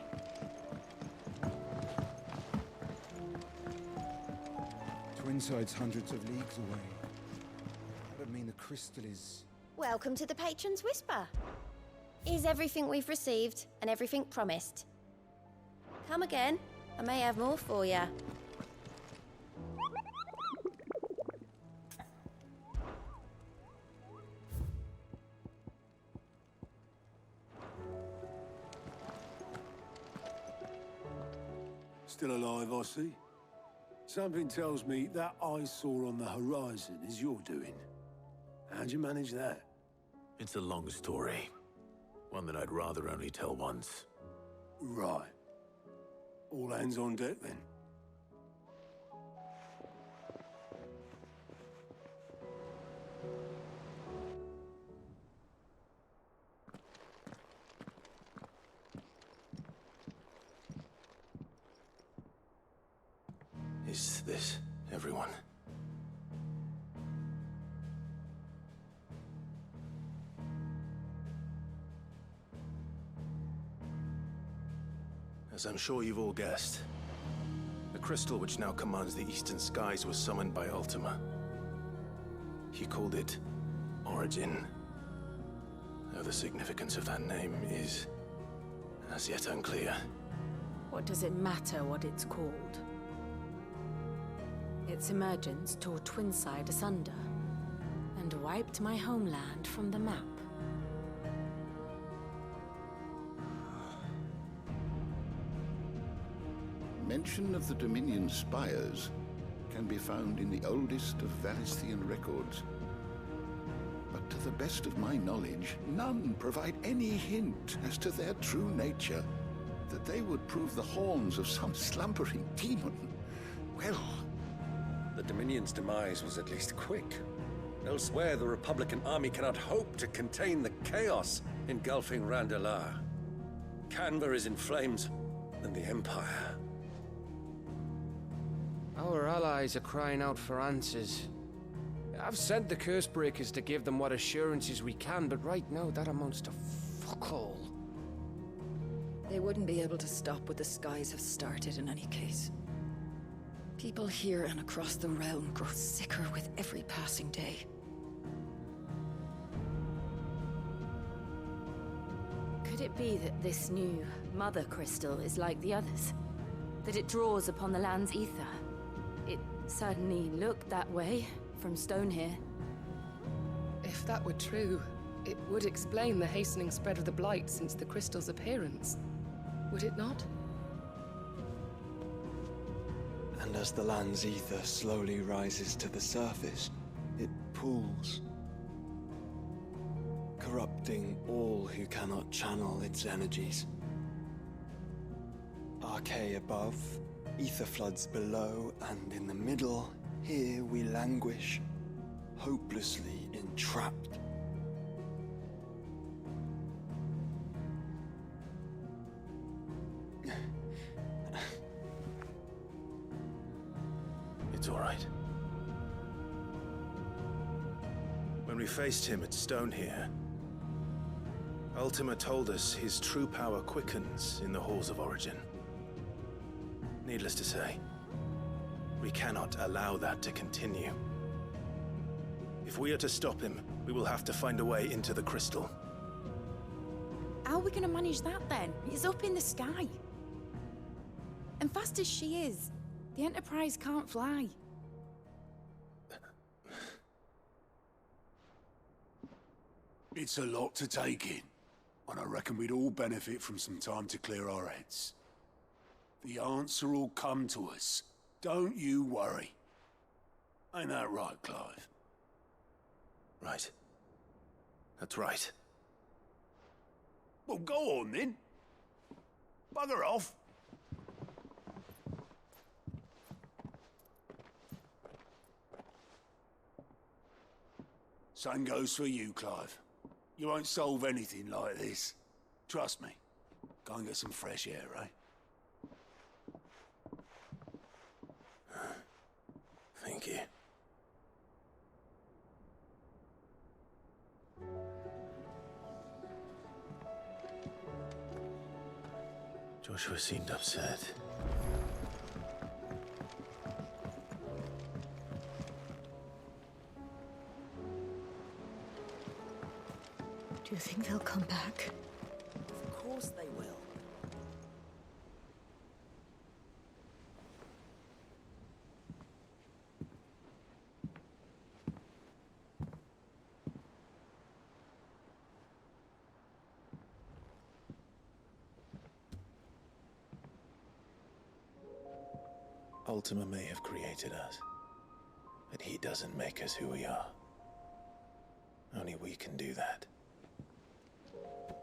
Twinside's hundreds of leagues away. That would mean the crystal is... Welcome to the Patron's Whisper. Here's everything we've received and everything promised. Come again. I may have more for you. Still alive, I see. Something tells me that eyesore on the horizon is your doing. How'd you manage that? It's a long story. One that I'd rather only tell once. Right. All hands on deck, then. Is this everyone? As I'm sure you've all guessed, the crystal which now commands the eastern skies was summoned by Ultima. He called it Origin. Though the significance of that name is as yet unclear. What does it matter what it's called? Its emergence tore Twinside asunder and wiped my homeland from the map. Mention of the Dominion spires can be found in the oldest of Valisthian records. But to the best of my knowledge, none provide any hint as to their true nature, that they would prove the horns of some slumbering demon. Well, the Dominion's demise was at least quick. Elsewhere, the Republican army cannot hope to contain the chaos engulfing Randalar. Canva is in flames, and the Empire. Our allies are crying out for answers. I've sent the Cursebreakers to give them what assurances we can, but right now that amounts to fuck all. They wouldn't be able to stop what the skies have started in any case. People here and across the realm grow sicker with every passing day. Could it be that this new Mother Crystal is like the others? That it draws upon the land's ether? It certainly looked that way from stone here. If that were true, it would explain the hastening spread of the Blight since the crystal's appearance. Would it not? And as the land's ether slowly rises to the surface, it pools, corrupting all who cannot channel its energies. Archay above, ether floods below, and in the middle, here we languish, hopelessly entrapped. It's all right. When we faced him at Stone here, Ultima told us his true power quickens in the halls of Origin. Needless to say, we cannot allow that to continue. If we are to stop him, we will have to find a way into the crystal. How are we gonna manage that then? It's up in the sky. And fast as she is, the Enterprise can't fly. It's a lot to take in, and I reckon we'd all benefit from some time to clear our heads. The answer will come to us. Don't you worry. Ain't that right, Clive? Right. That's right. Well, go on then. Bugger off. Same goes for you, Clive. You won't solve anything like this. Trust me. Go and get some fresh air, eh? Thank you. Joshua seemed upset. Do you think they'll come back? Of course they will. Ultima may have created us, but he doesn't make us who we are. Only we can do that.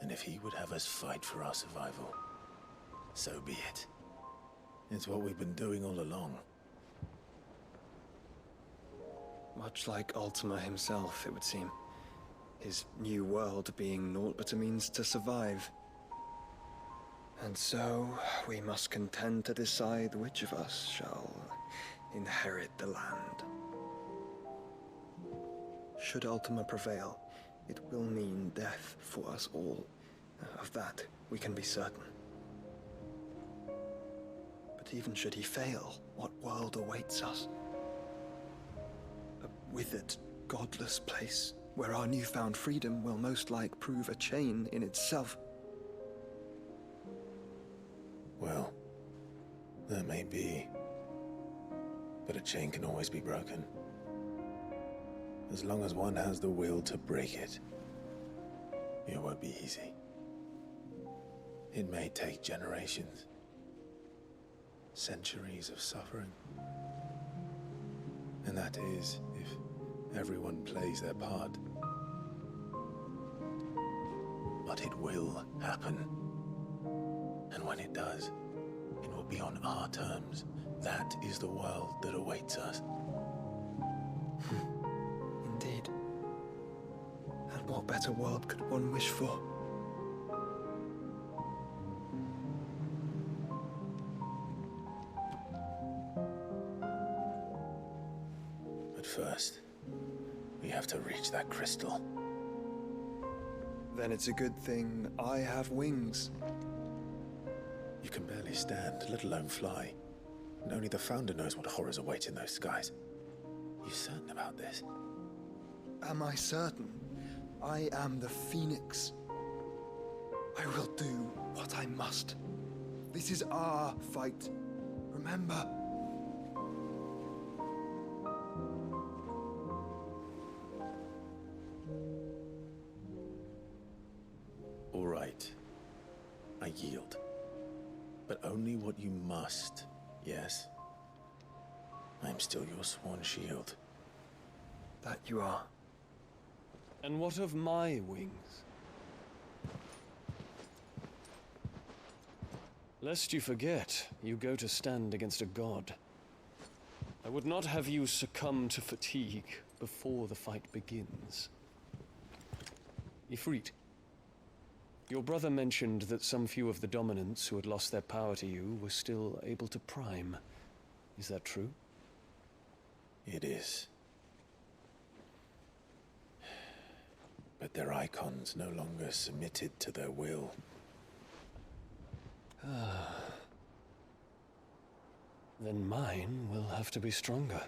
And if he would have us fight for our survival, so be it. It's what we've been doing all along. Much like Ultima himself, it would seem. His new world being naught but a means to survive. And so, we must contend to decide which of us shall inherit the land. Should Ultima prevail, it will mean death for us all. Of that, we can be certain. But even should he fail, what world awaits us? A withered, godless place, where our newfound freedom will most like prove a chain in itself. Well, that may be. But a chain can always be broken. As long as one has the will to break it. It won't be easy. It may take generations. Centuries of suffering. And that is, if everyone plays their part. But it will happen. And when it does, it will be on our terms. That is the world that awaits us. Indeed. And what better world could one wish for? But first, we have to reach that crystal. Then it's a good thing I have wings. You can barely stand, let alone fly. And only the Founder knows what horrors await in those skies. You certain about this? Am I certain? I am the Phoenix. I will do what I must. This is our fight. Remember? All right. I yield. But only what you must, yes? I'm still your sworn shield. That you are. And what of my wings? Lest you forget, you go to stand against a god. I would not have you succumb to fatigue before the fight begins. Ifrit, your brother mentioned that some few of the dominants who had lost their power to you were still able to prime. Is that true? It is. But their icons no longer submitted to their will. Then mine will have to be stronger.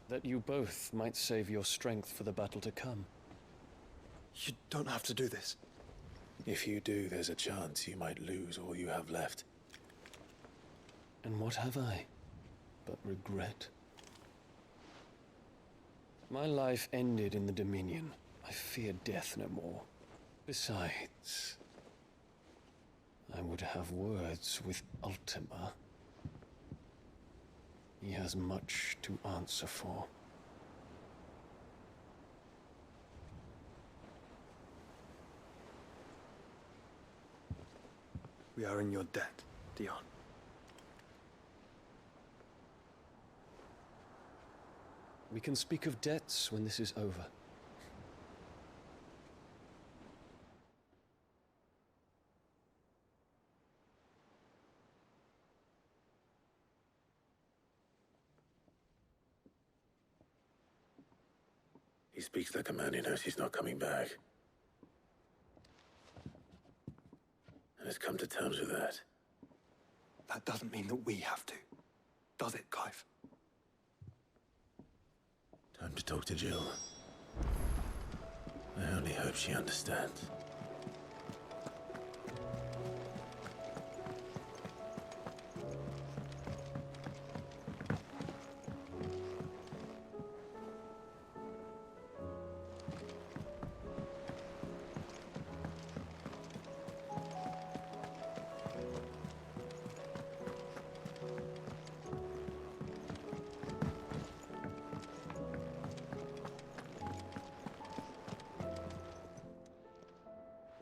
That you both might save your strength for the battle to come. You don't have to do this. If you do, there's a chance you might lose all you have left. And what have I but regret? My life ended in the Dominion. I fear death no more. Besides, I would have words with Ultima. He has much to answer for. We are in your debt, Dion. We can speak of debts when this is over. He speaks like a man who knows he's not coming back. And Let's come to terms with that. That doesn't mean that we have to, does it, Clive? Time to talk to Jill. I only hope she understands.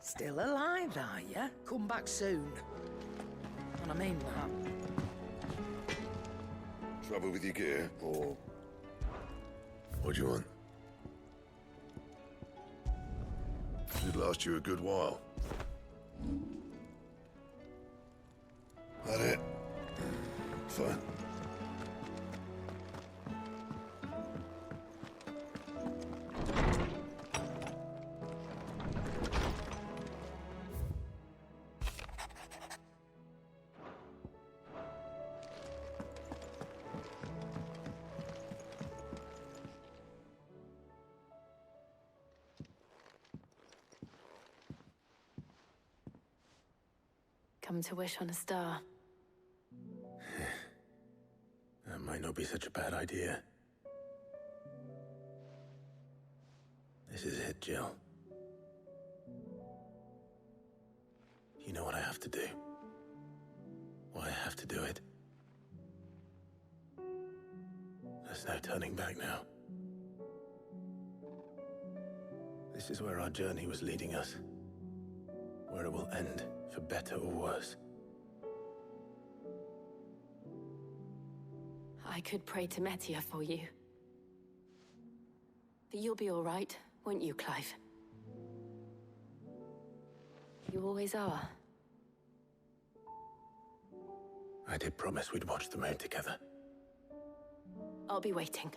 Still alive, are you? Come back soon. And I mean that. Trouble with your gear, or... What do you want? Should last you a good while. That it? Fine. Come to wish on a star. That might not be such a bad idea. This is it, Jill. You know what I have to do. Why I have to do it. There's no turning back now. This is where our journey was leading us. Where it will end, for better or worse. I could pray to Metia for you. But you'll be all right, won't you, Clive? You always are. I did promise we'd watch the moon together. I'll be waiting.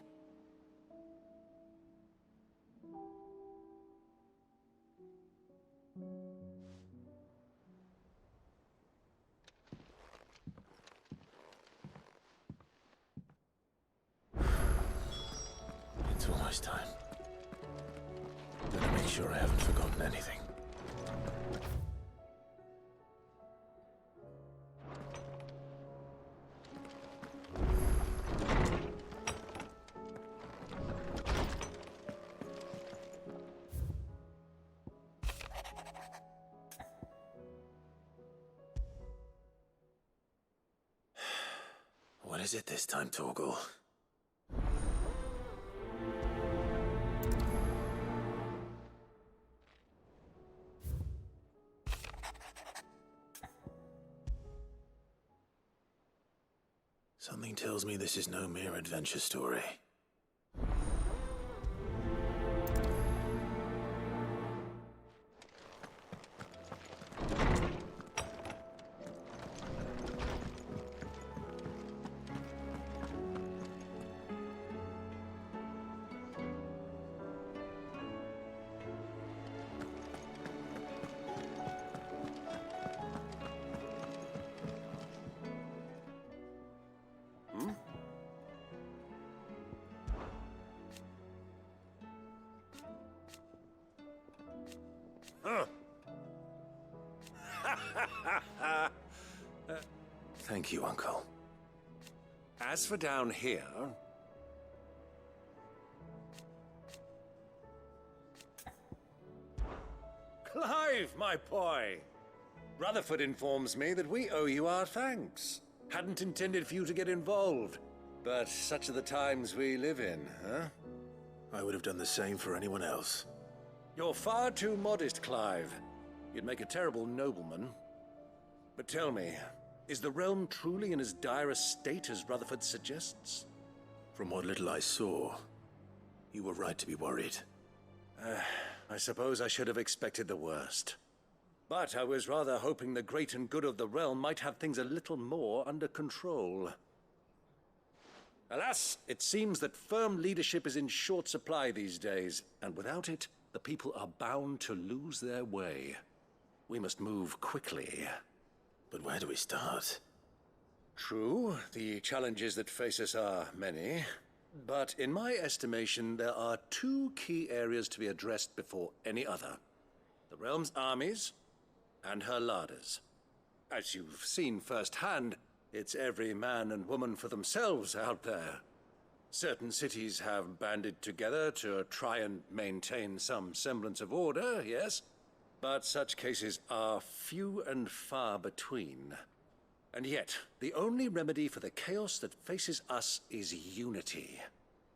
It's almost time. Better make sure I haven't forgotten anything. What is it this time, Torgal? Something tells me this is no mere adventure story. Thank you, Uncle. As for down here... Clive, my boy! Rutherford informs me that we owe you our thanks. Hadn't intended for you to get involved, but such are the times we live in, huh? I would have done the same for anyone else. You're far too modest, Clive. You'd make a terrible nobleman. But tell me, is the realm truly in as dire a state as Rutherford suggests? From what little I saw, you were right to be worried. I suppose I should have expected the worst. But I was rather hoping the great and good of the realm might have things a little more under control. Alas, it seems that firm leadership is in short supply these days, and without it, the people are bound to lose their way. we must move quickly. But where do we start? True, the challenges that face us are many. But in my estimation, there are two key areas to be addressed before any other. The realm's armies and her larders. As you've seen firsthand, it's every man and woman for themselves out there. Certain cities have banded together to try and maintain some semblance of order, yes? But such cases are few and far between. And yet, the only remedy for the chaos that faces us is unity.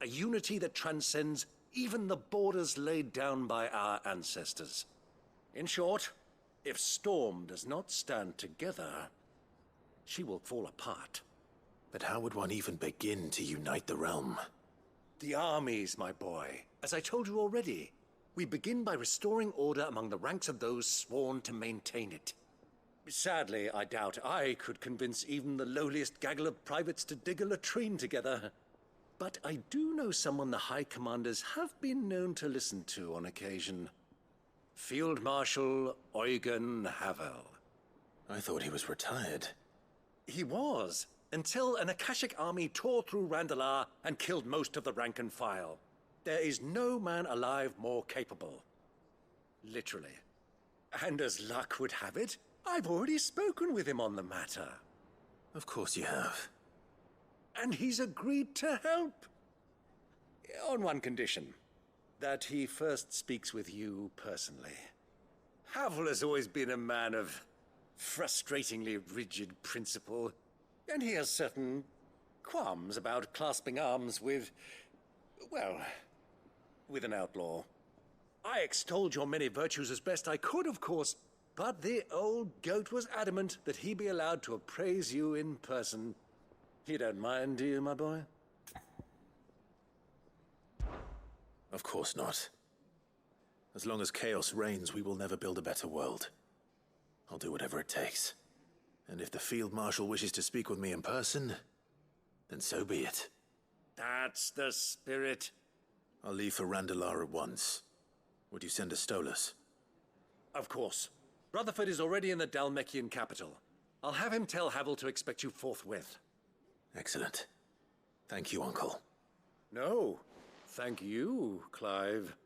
A unity that transcends even the borders laid down by our ancestors. In short, if Storm does not stand together, she will fall apart. But how would one even begin to unite the realm? The armies, my boy. As I told you already, we begin by restoring order among the ranks of those sworn to maintain it. Sadly, I doubt I could convince even the lowliest gaggle of privates to dig a latrine together. But I do know someone the High Commanders have been known to listen to on occasion. Field Marshal Eugen Havel. I thought he was retired. He was, until an Akashic army tore through Randalar and killed most of the rank and file. There is no man alive more capable. Literally. And as luck would have it, I've already spoken with him on the matter. Of course you have. And he's agreed to help. On one condition. That he first speaks with you personally. Havel has always been a man of frustratingly rigid principle, and he has certain qualms about clasping arms with, well, with an outlaw. I extolled your many virtues as best I could, of course, but the old goat was adamant that he be allowed to appraise you in person. You don't mind, do you, my boy? Of course not. As long as chaos reigns, we will never build a better world. I'll do whatever it takes. And if the Field Marshal wishes to speak with me in person, then so be it. That's the spirit. I'll leave for Randalar at once. Would you send a Stolas? Of course. Rutherford is already in the Dalmekian capital. I'll have him tell Havel to expect you forthwith. Excellent. Thank you, Uncle. No. Thank you, Clive.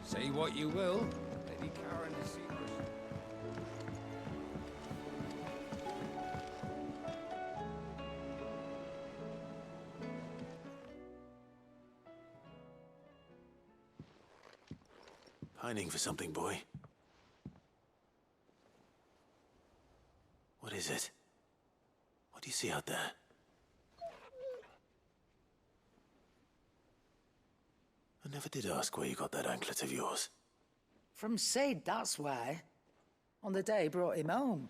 Say what you will, Lady Karen is secret. Pining for something, boy. What is it? What do you see out there? I never did ask where you got that anklet of yours. From Sid, that's why. On the day he brought him home.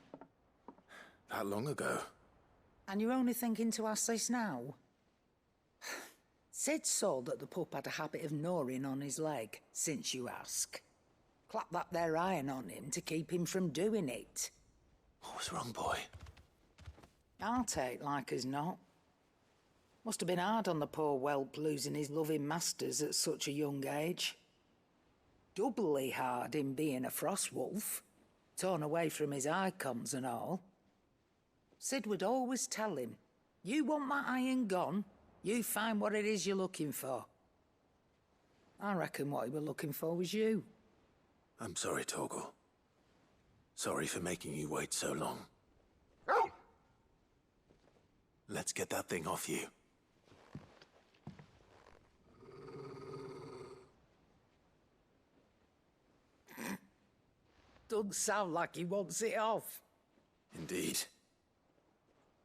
That long ago? And you're only thinking to ask this now? Sid saw that the pup had a habit of gnawing on his leg, since you ask. Clap that there iron on him to keep him from doing it. What was wrong, boy? I'll take like as not. Must have been hard on the poor whelp losing his loving masters at such a young age. Doubly hard in being a frost wolf, torn away from his icons and all. Sid would always tell him, you want that iron gone, you find what it is you're looking for. I reckon what he were looking for was you. I'm sorry, Torgal. Sorry for making you wait so long. Let's get that thing off you. Doesn't sound like he wants it off. Indeed.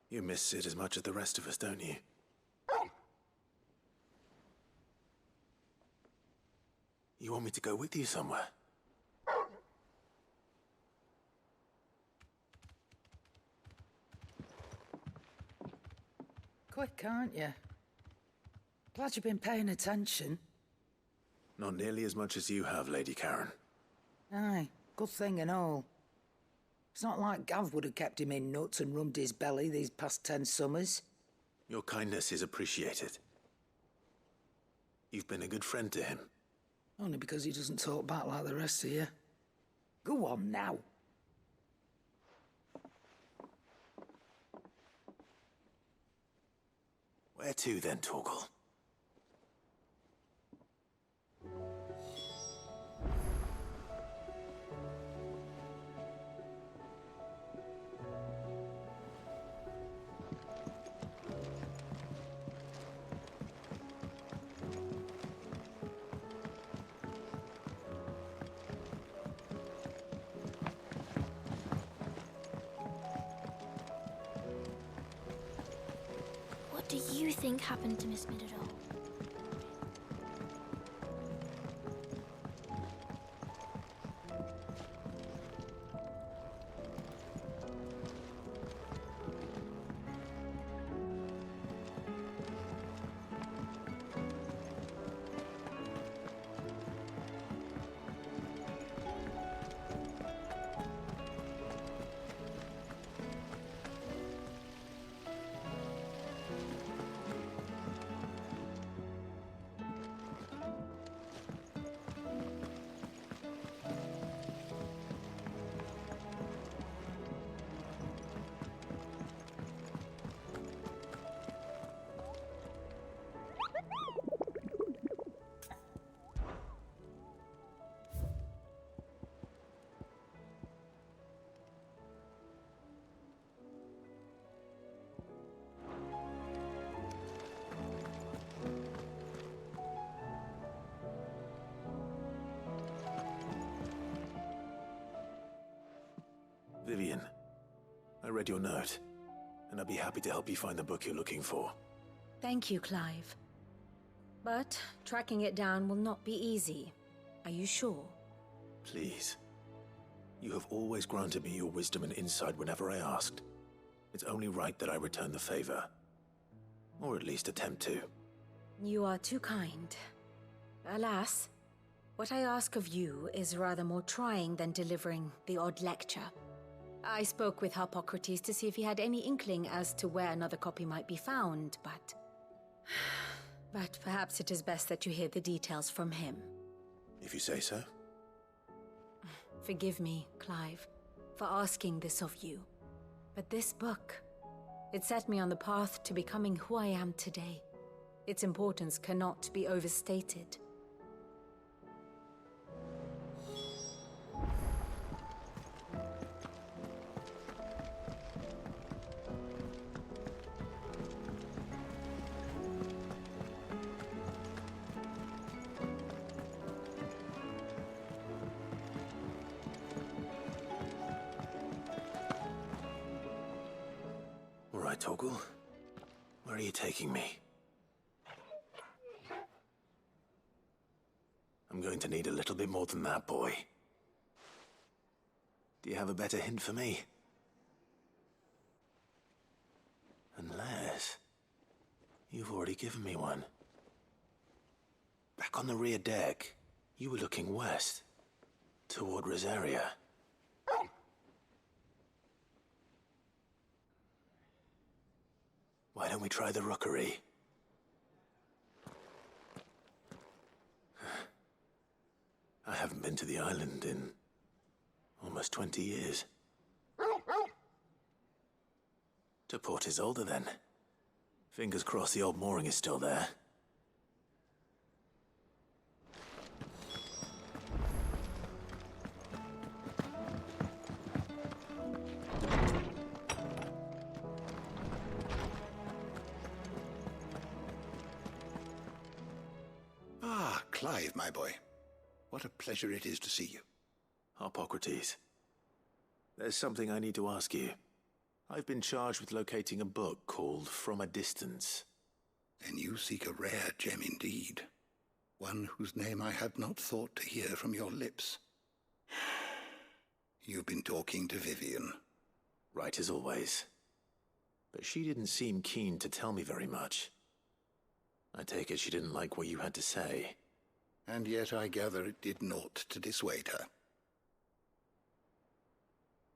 You miss Sid as much as the rest of us, don't you? You want me to go with you somewhere? Quick, aren't you? Glad you've been paying attention. Not nearly as much as you have, Lady Karen. Aye, good thing and all. It's not like Gav would have kept him in nuts and rubbed his belly these past 10 summers. Your kindness is appreciated. You've been a good friend to him. Only because he doesn't talk back like the rest of you. Go on now. Where to then, Torgal? What do you think happened to Miss Midadol? Vivian, I read your note, and I'd be happy to help you find the book you're looking for. Thank you, Clive. But tracking it down will not be easy. Are you sure? Please. You have always granted me your wisdom and insight whenever I asked. It's only right that I return the favor. Or at least attempt to. You are too kind. Alas, what I ask of you is rather more trying than delivering the odd lecture. I spoke with Harpocrates to see if he had any inkling as to where another copy might be found, but... But perhaps it is best that you hear the details from him. If you say so. Forgive me, Clive, for asking this of you. But this book, it set me on the path to becoming who I am today. Its importance cannot be overstated. All right, Torgal. Where are you taking me? I'm going to need a little bit more than that, boy. Do you have a better hint for me? Unless... you've already given me one. Back on the rear deck, you were looking west, toward Rosaria. Why don't we try the rookery? I haven't been to the island in almost 20 years. To Port Isolde, then. Fingers crossed the old mooring is still there. Ah, Clive, my boy. What a pleasure it is to see you. Harpocrates, There's something I need to ask you. I've been charged with locating a book called From a Distance. Then you seek a rare gem indeed. One whose name I had not thought to hear from your lips. You've been talking to Vivian. Right as always. But she didn't seem keen to tell me very much. I take it she didn't like what you had to say. And yet I gather it did naught to dissuade her.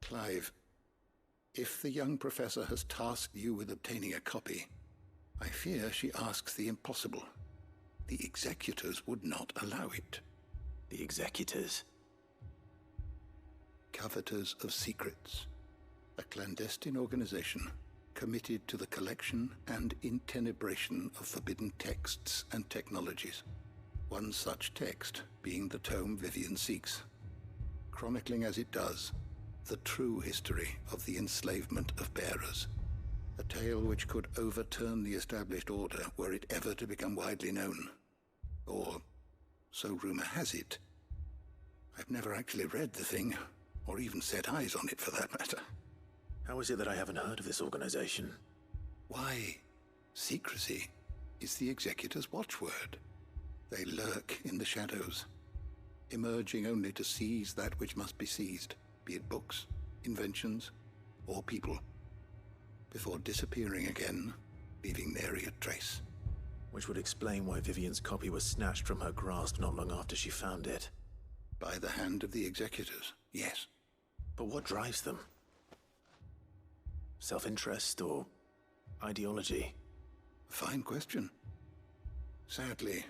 Clive, if the young professor has tasked you with obtaining a copy, I fear she asks the impossible. The executors would not allow it. The executors? Coveters of Secrets. A clandestine organization committed to the collection and intenebration of forbidden texts and technologies. One such text being the tome Vivian seeks, chronicling as it does the true history of the enslavement of bearers. A tale which could overturn the established order were it ever to become widely known. Or, so rumor has it. I've never actually read the thing, or even set eyes on it for that matter. How is it that I haven't heard of this organization? Why, secrecy is the executor's watchword. They lurk in the shadows, emerging only to seize that which must be seized, be it books, inventions, or people, before disappearing again, leaving nary a trace. Which would explain why Vivian's copy was snatched from her grasp not long after she found it. By the hand of the executors, yes. But what drives them? Self-interest or ideology? Fine question. Sadly,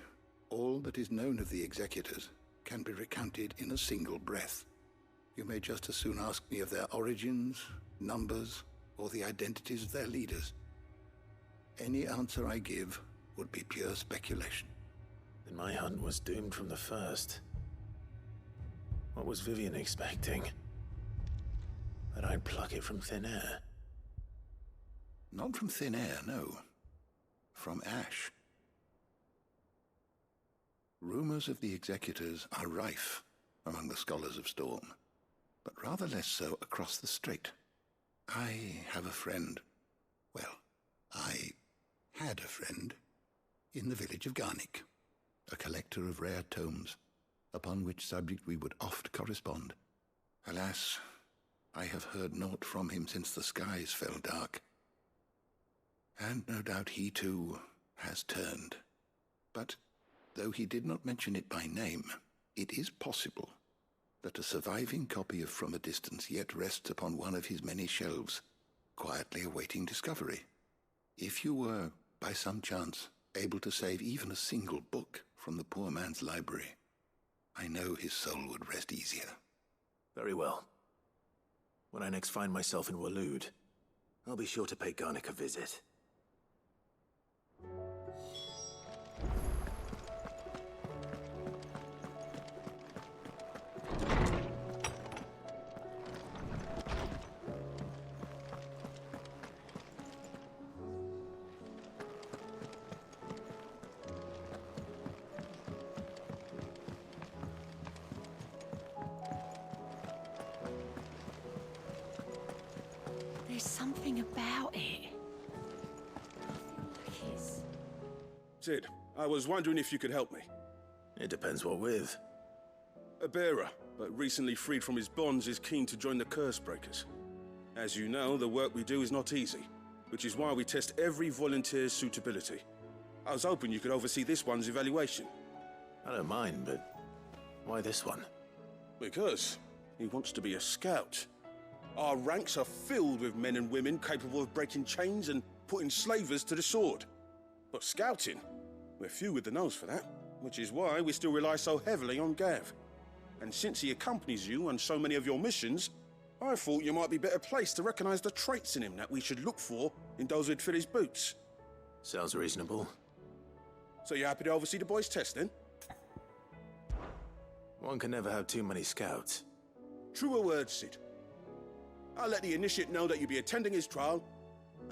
all that is known of the executors can be recounted in a single breath. You may just as soon ask me of their origins, numbers, or the identities of their leaders. Any answer I give would be pure speculation. Then my hunt was doomed from the first. What was Vivian expecting? That I'd pluck it from thin air? Not from thin air, no. From ash. Rumors of the executors are rife among the scholars of Storm, but rather less so across the strait. I have a friend. Well, I had a friend in the village of Garnik, a collector of rare tomes, upon which subject we would oft correspond. Alas, I have heard naught from him since the skies fell dark. And no doubt he too has turned. But though he did not mention it by name, it is possible that a surviving copy of From a Distance yet rests upon one of his many shelves, quietly awaiting discovery. If you were, by some chance, able to save even a single book from the poor man's library, I know his soul would rest easier. Very well. When I next find myself in Waloed, I'll be sure to pay Garnik a visit. There's something about it. I feel like it's... Sid, I was wondering if you could help me. It depends what with. A bearer, but recently freed from his bonds, is keen to join the Curse Breakers. As you know, the work we do is not easy, which is why we test every volunteer's suitability. I was hoping you could oversee this one's evaluation. I don't mind, but why this one? Because he wants to be a scout. Our ranks are filled with men and women capable of breaking chains and putting slavers to the sword. But scouting, we're few with the nose for that, which is why we still rely so heavily on Gav. And since he accompanies you on so many of your missions, I thought you might be better placed to recognize the traits in him that we should look for in those who'd fill his boots. Sounds reasonable. So you're happy to oversee the boys' test, then? One can never have too many scouts. Truer words, Sid. I'll let the initiate know that you'll be attending his trial,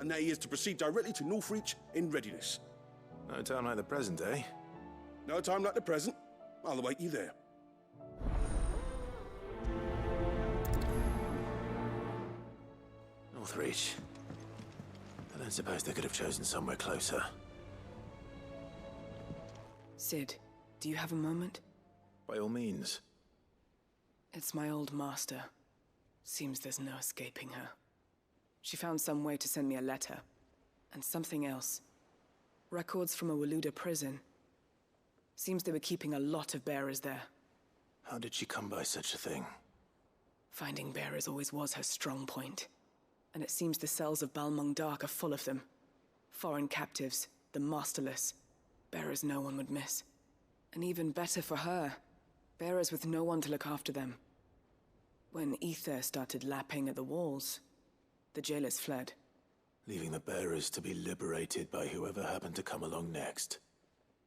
and that he is to proceed directly to Northreach in readiness. No time like the present, eh? No time like the present. I'll await you there. Northreach. I don't suppose they could have chosen somewhere closer. Sid, do you have a moment? By all means. It's my old master. Seems there's no escaping her. She found some way to send me a letter. And something else. Records from a Waluda prison. Seems they were keeping a lot of bearers there. How did she come by such a thing? Finding bearers always was her strong point. And it seems the cells of Balmung Dark are full of them. Foreign captives, the masterless. Bearers no one would miss. And even better for her, bearers with no one to look after them. When Ether started lapping at the walls, the jailers fled. Leaving the bearers to be liberated by whoever happened to come along next.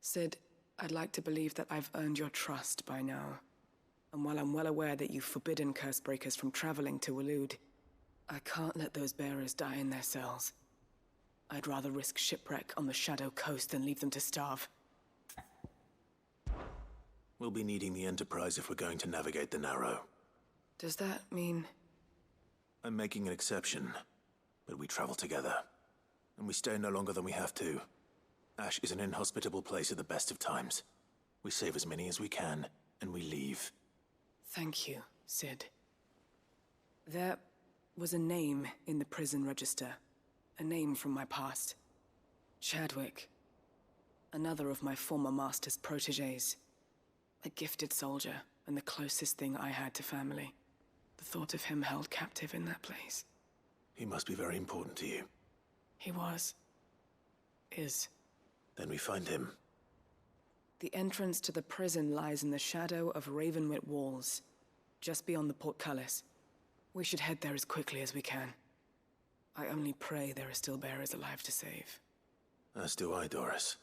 Sid, I'd like to believe that I've earned your trust by now. And while I'm well aware that you've forbidden Cursebreakers from traveling to Waloed, I can't let those bearers die in their cells. I'd rather risk shipwreck on the Shadow Coast than leave them to starve. We'll be needing the Enterprise if we're going to navigate the Narrow. Does that mean... I'm making an exception, but we travel together. And we stay no longer than we have to. Ash is an inhospitable place at the best of times. We save as many as we can, and we leave. Thank you, Sid. There was a name in the prison register. A name from my past. Chadwick. Another of my former master's protégés. A gifted soldier, and the closest thing I had to family. The thought of him held captive in that place. He must be very important to you. He was. Is. Then we find him. The entrance to the prison lies in the shadow of Ravenwit Walls, just beyond the portcullis. We should head there as quickly as we can. I only pray there are still bearers alive to save. As do I, Doris.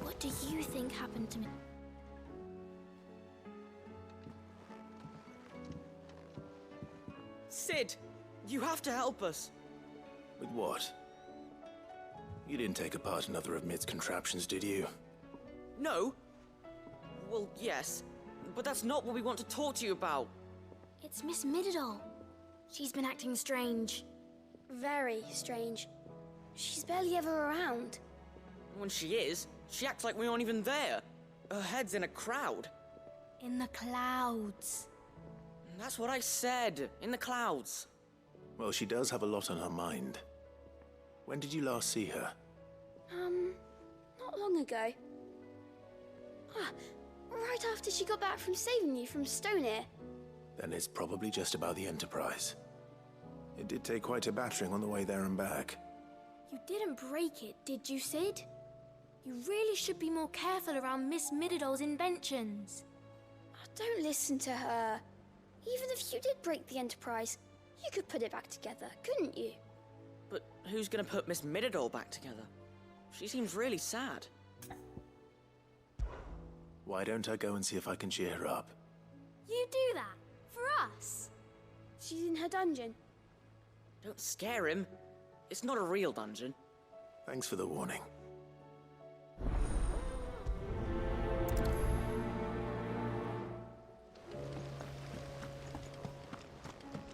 What do you think happened to me? Sid! You have to help us! With what? You didn't take apart another of Mid's contraptions, did you? No? Well, yes. But that's not what we want to talk to you about. It's Miss Mididol. She's been acting strange. Very strange. She's barely ever around. When she is, she acts like we aren't even there. Her head's in a crowd. In the clouds. That's what I said. In the clouds. Well, she does have a lot on her mind. When did you last see her? Not long ago. Right after she got back from saving you from Stoneir. Then it's probably just about the Enterprise. It did take quite a battering on the way there and back. You didn't break it, did you, Sid? You really should be more careful around Miss Mididol's inventions. Don't listen to her. Even if you did break the Enterprise, you could put it back together, couldn't you? But who's gonna put Miss Mididol back together? She seems really sad. Why don't I go and see if I can cheer her up? You do that? For us? She's in her dungeon. Don't scare him. It's not a real dungeon. Thanks for the warning.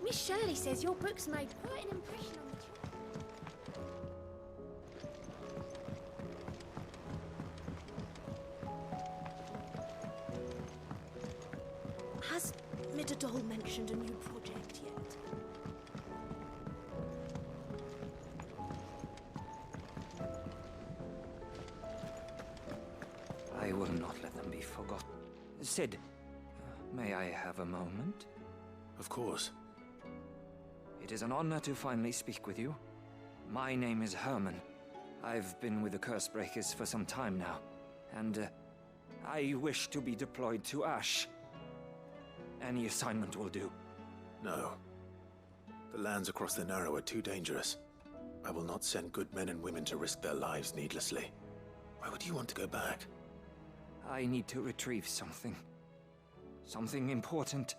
Miss Shirley says your books made quite an impression on the children. Has Mididol mentioned a new project yet? I will not let them be forgotten. Sid, may I have a moment? Of course. It is an honor to finally speak with you. My name is Herman. I've been with the Cursebreakers for some time now, and I wish to be deployed to Ash. Any assignment will do. No. The lands across the Narrow are too dangerous. I will not send good men and women to risk their lives needlessly. Why would you want to go back? I need to retrieve something. Something important.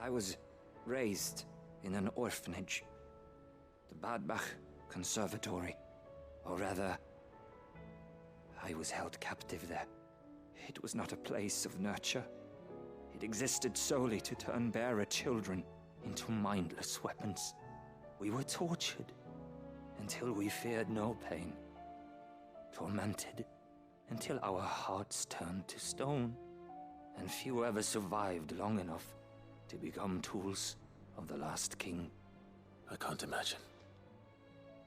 I was raised in an orphanage. The Badbach Conservatory. Or rather, I was held captive there. It was not a place of nurture. It existed solely to turn bearer children into mindless weapons. We were tortured until we feared no pain. Tormented until our hearts turned to stone. And few ever survived long enough to become tools of the last king. I can't imagine.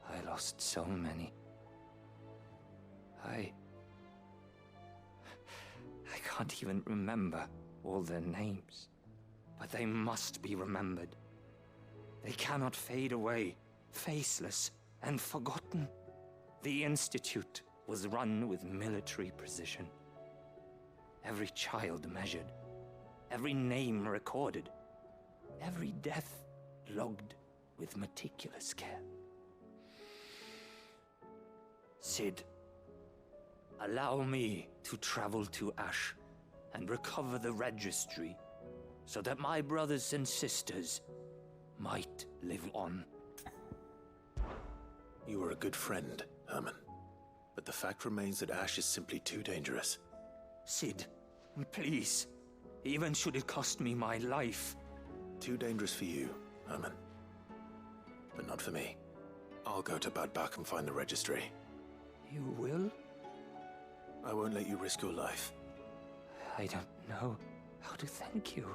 I lost so many. I can't even remember all their names. But they must be remembered. They cannot fade away, faceless and forgotten. The Institute was run with military precision. Every child measured, every name recorded, every death logged with meticulous care. Cid, allow me to travel to Ash and recover the registry so that my brothers and sisters might live on. You were a good friend, Herman. But the fact remains that Ash is simply too dangerous. Cid, please. Even should it cost me my life. Too dangerous for you, Herman. But not for me. I'll go to Bad Bach and find the registry. You will? I won't let you risk your life. I don't know how to thank you.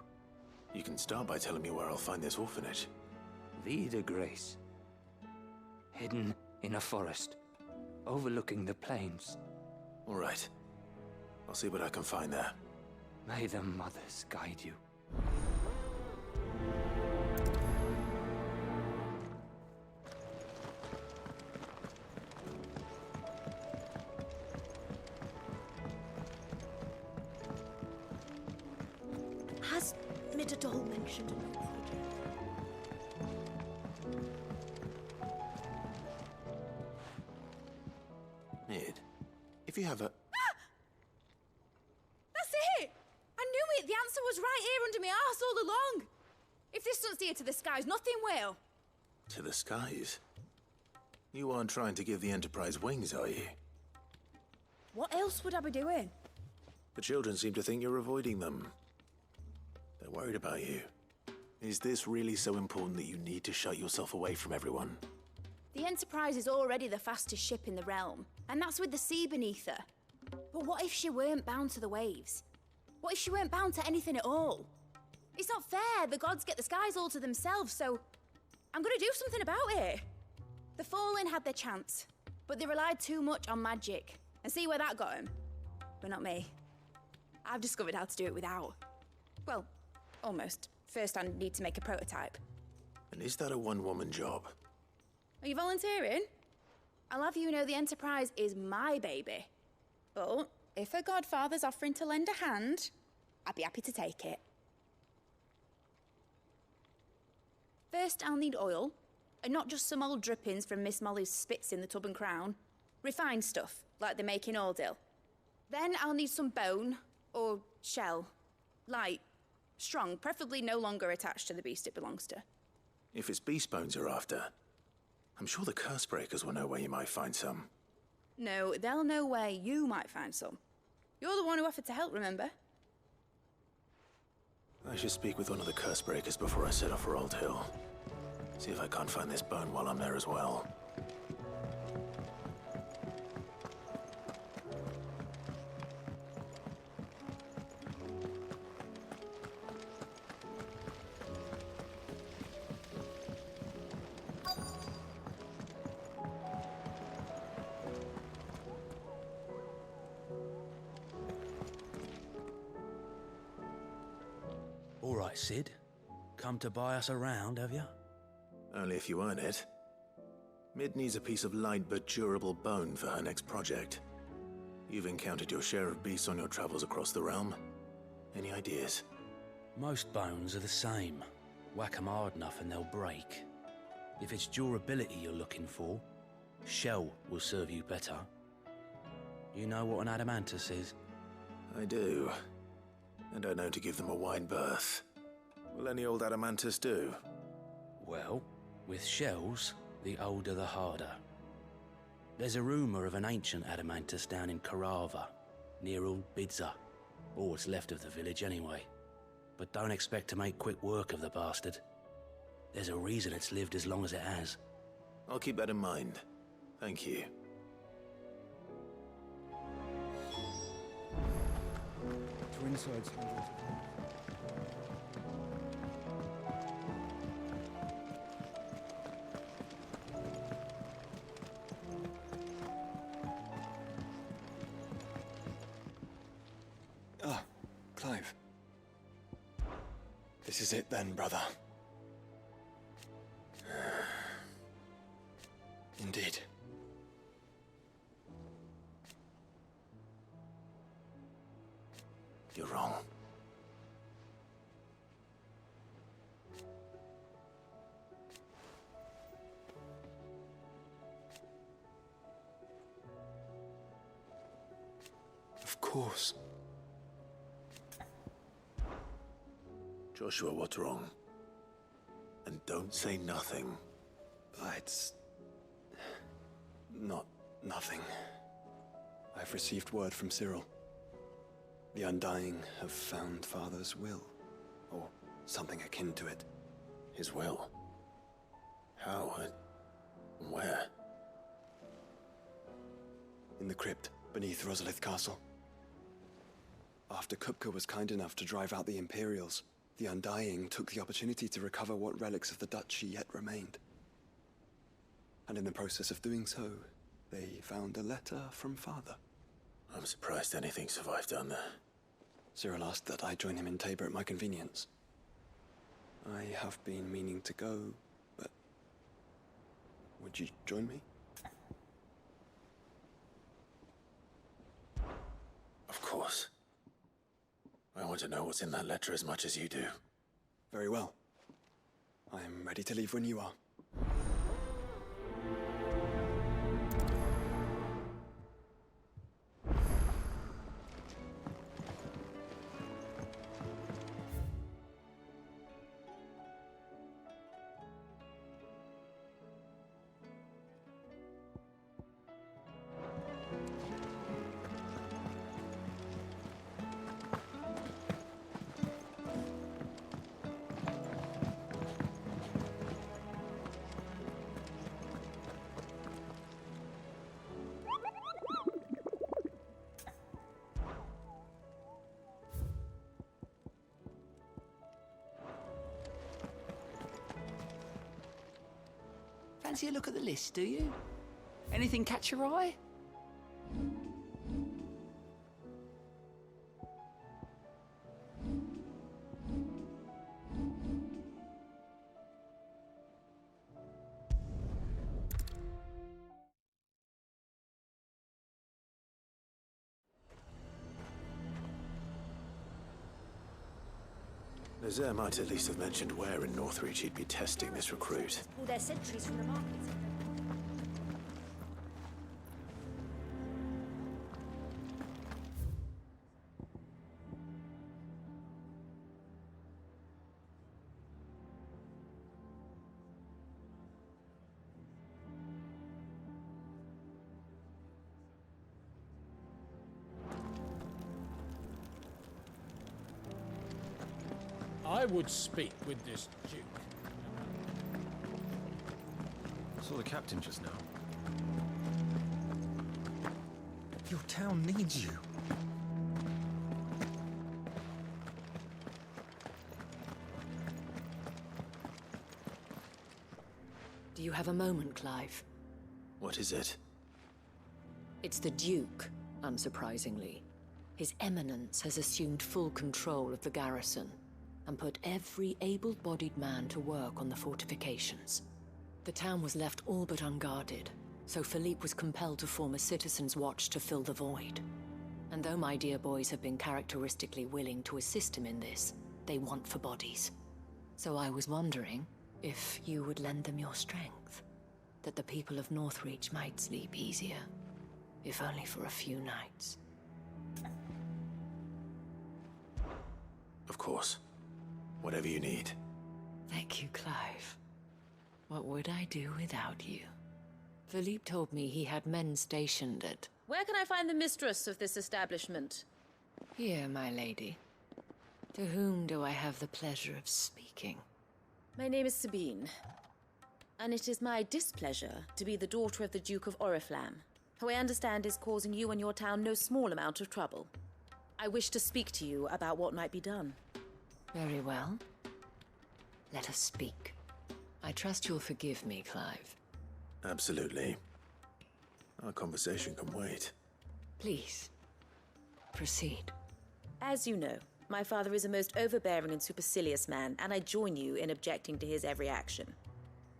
You can start by telling me where I'll find this orphanage. Vida Grace. Hidden in a forest, overlooking the plains. All right. I'll see what I can find there. May the mothers guide you. Has Midadol mentioned a new project? Mid, if you have a... That's it! I knew it! The answer was right here under my arse all along! If this doesn't steer to the skies, nothing will! To the skies? You aren't trying to give the Enterprise wings, are you? What else would I be doing? The children seem to think you're avoiding them. They're worried about you. Is this really so important that you need to shut yourself away from everyone? The Enterprise is already the fastest ship in the realm, and that's with the sea beneath her. But what if she weren't bound to the waves? What if she weren't bound to anything at all? It's not fair. The gods get the skies all to themselves, so I'm gonna do something about it. The Fallen had their chance, but they relied too much on magic. And see where that got them? But not me. I've discovered how to do it without. Well, almost. First, I need to make a prototype. And is that a one-woman job? Are you volunteering? I'll have you know the Enterprise is my baby. But if a godfather's offering to lend a hand, I'd be happy to take it. First, I'll need oil, and not just some old drippings from Miss Molly's spits in the Tub and Crown. Refined stuff, like they make in Ordil. Then I'll need some bone, or shell. Light, strong, preferably no longer attached to the beast it belongs to. If it's beast bones you're after, I'm sure the Cursebreakers will know where you might find some. No, they'll know where you might find some. You're the one who offered to help, remember? I should speak with one of the Cursebreakers before I set off for Old Hill. See if I can't find this bone while I'm there as well. All right, Cid. Come to buy us around, have you? Only if you earn it. Mid needs a piece of light but durable bone for her next project. You've encountered your share of beasts on your travels across the realm. Any ideas? Most bones are the same. Whack 'em hard enough and they'll break. If it's durability you're looking for, shell will serve you better. You know what an adamantus is? I do. And I know to give them a wide berth. Will any old adamantus do? Well, with shells, the older the harder. There's a rumour of an ancient adamantus down in Karava, near Ul Bidza, or what's left of the village anyway. But don't expect to make quick work of the bastard. There's a reason it's lived as long as it has. I'll keep that in mind. Thank you. Twin swords. Ah, Clive. This is it then, brother. Indeed. You're wrong. Of course. Joshua, what's wrong? And don't say nothing. It's not nothing. I've received word from Cyril. The Undying have found Father's will, or something akin to it. His will? How? Where? In the crypt beneath Rosalith Castle. After Kupka was kind enough to drive out the Imperials, the Undying took the opportunity to recover what relics of the Duchy yet remained. And in the process of doing so, they found a letter from Father. I'm surprised anything survived down there. Cyril asked that I join him in Tabor at my convenience. I have been meaning to go, but would you join me? Of course. I want to know what's in that letter as much as you do. Very well. I am ready to leave when you are. Fancy a look at the list, do you? Anything catch your eye? Nazaire might at least have mentioned where in Northreach he'd be testing this recruit. Pull their sentries from the markets. I would speak with this Duke. I saw the captain just now. Your town needs you. Do you have a moment, Clive? What is it? It's the Duke, unsurprisingly. His Eminence has assumed full control of the garrison and put every able-bodied man to work on the fortifications. The town was left all but unguarded, so Philippe was compelled to form a citizen's watch to fill the void. And though my dear boys have been characteristically willing to assist him in this, they want for bodies. So I was wondering if you would lend them your strength, that the people of Northreach might sleep easier, if only for a few nights. Of course. Whatever you need. Thank you, Clive. What would I do without you? Philippe told me he had men stationed at... Where can I find the mistress of this establishment? Here, my lady. To whom do I have the pleasure of speaking? My name is Sabine, and it is my displeasure to be the daughter of the Duke of Oriflamme, who I understand is causing you and your town no small amount of trouble. I wish to speak to you about what might be done. Very well. Let us speak. I trust you'll forgive me, Clive. Absolutely. Our conversation can wait. Please, proceed. As you know, my father is a most overbearing and supercilious man, and I join you in objecting to his every action.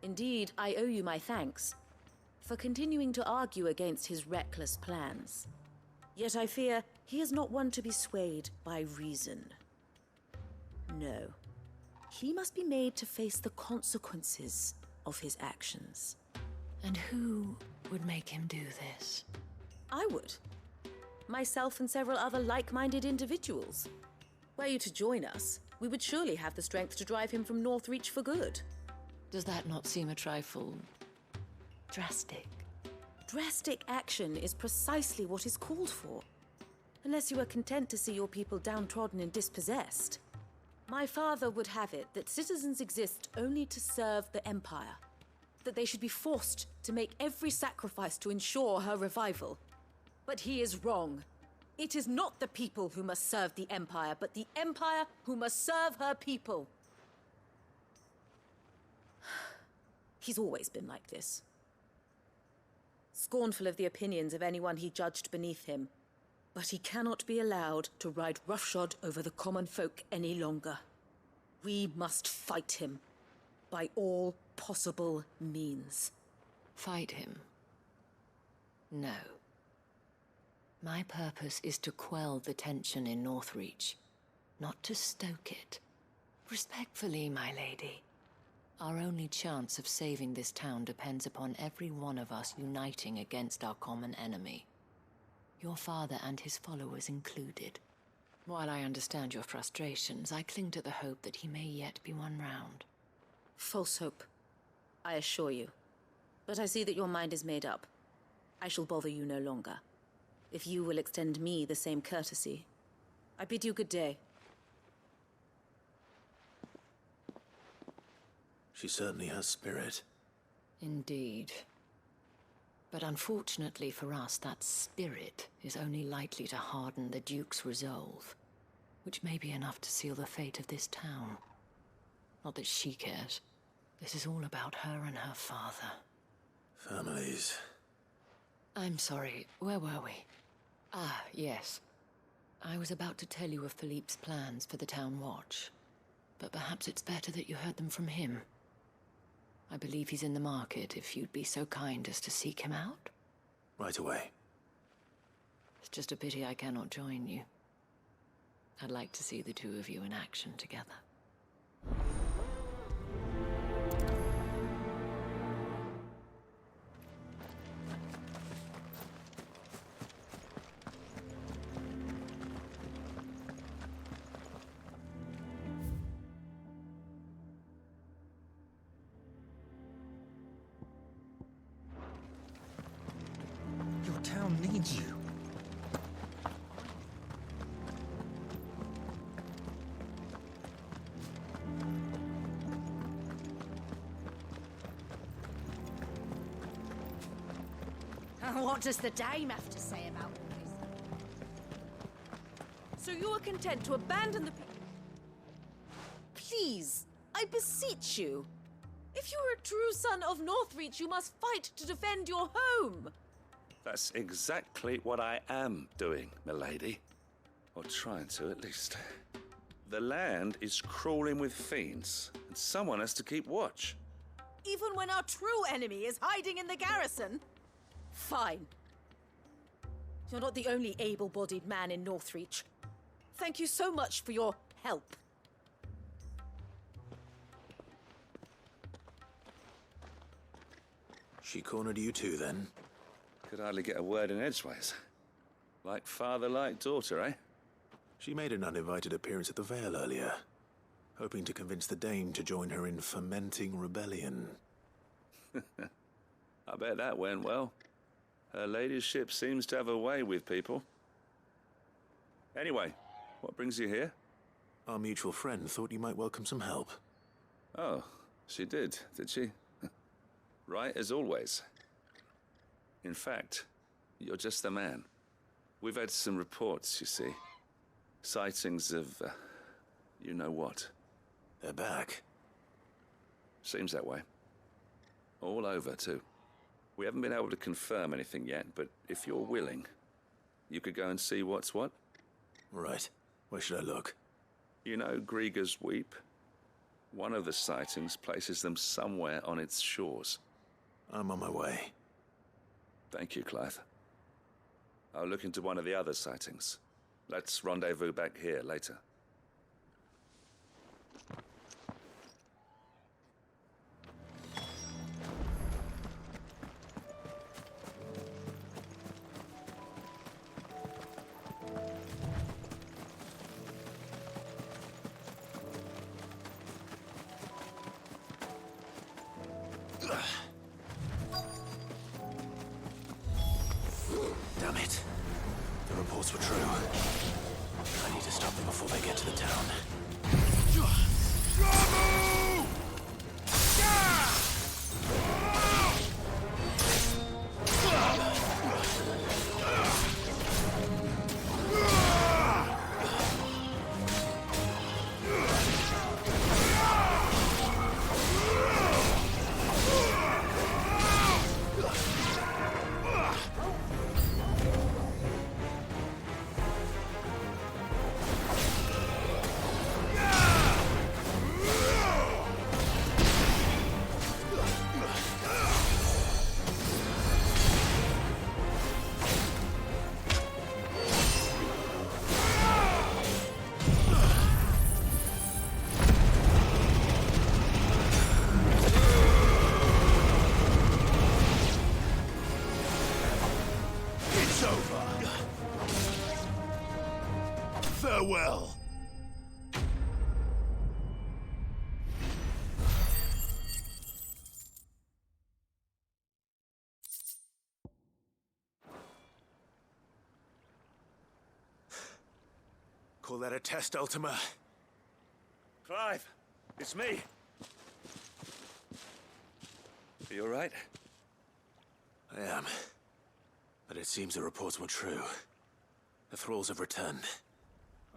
Indeed, I owe you my thanks for continuing to argue against his reckless plans. Yet I fear he is not one to be swayed by reason. No. He must be made to face the consequences of his actions. And who would make him do this? I would. Myself and several other like-minded individuals. Were you to join us, we would surely have the strength to drive him from Northreach for good. Does that not seem a trifle... drastic? Drastic action is precisely what is called for. Unless you are content to see your people downtrodden and dispossessed. My father would have it that citizens exist only to serve the Empire. That they should be forced to make every sacrifice to ensure her revival. But he is wrong. It is not the people who must serve the Empire, but the Empire who must serve her people. He's always been like this. Scornful of the opinions of anyone he judged beneath him. But he cannot be allowed to ride roughshod over the common folk any longer. We must fight him. By all possible means. Fight him? No. My purpose is to quell the tension in Northreach, not to stoke it. Respectfully, my lady. Our only chance of saving this town depends upon every one of us uniting against our common enemy. Your father and his followers included. While I understand your frustrations, I cling to the hope that he may yet be won round. False hope, I assure you. But I see that your mind is made up. I shall bother you no longer. If you will extend me the same courtesy, I bid you good day. She certainly has spirit. Indeed. But unfortunately for us, that spirit is only likely to harden the Duke's resolve, which may be enough to seal the fate of this town. Not that she cares. This is all about her and her father. Families. I'm sorry, where were we? Ah, yes. I was about to tell you of Philippe's plans for the town watch, but perhaps it's better that you heard them from him. I believe he's in the market, if you'd be so kind as to seek him out. Right away. It's just a pity I cannot join you. I'd like to see the two of you in action together. Your town needs you. What does the dame have to say about all this? So you are content to abandon the Please, I beseech you. If you are a true son of Northreach, you must fight to defend your home. That's exactly what I am doing, milady. Or trying to, at least. The land is crawling with fiends, and someone has to keep watch. Even when our true enemy is hiding in the garrison? Fine. You're not the only able-bodied man in Northreach. Thank you so much for your help. She cornered you too, then? Could hardly get a word in edgeways. Like father, like daughter, eh? She made an uninvited appearance at the Vale earlier, hoping to convince the Dame to join her in fomenting rebellion. I bet that went well. Her ladyship seems to have a way with people. Anyway, what brings you here? Our mutual friend thought you might welcome some help. Oh, she did she? Right as always. In fact, you're just the man. We've had some reports, you see. Sightings of, you know what. They're back. Seems that way. All over, too. We haven't been able to confirm anything yet, but if you're willing, you could go and see what's what. Right. Where should I look? You know Grieger's Weep? One of the sightings places them somewhere on its shores. I'm on my way. Thank you, Clive. I'll look into one of the other sightings. Let's rendezvous back here later. Damn it. The reports were true. I need to stop them before they get to the town. Farewell. Call that a test, Ultima? Clive, it's me. Are you all right? I am. But it seems the reports were true. The thralls have returned.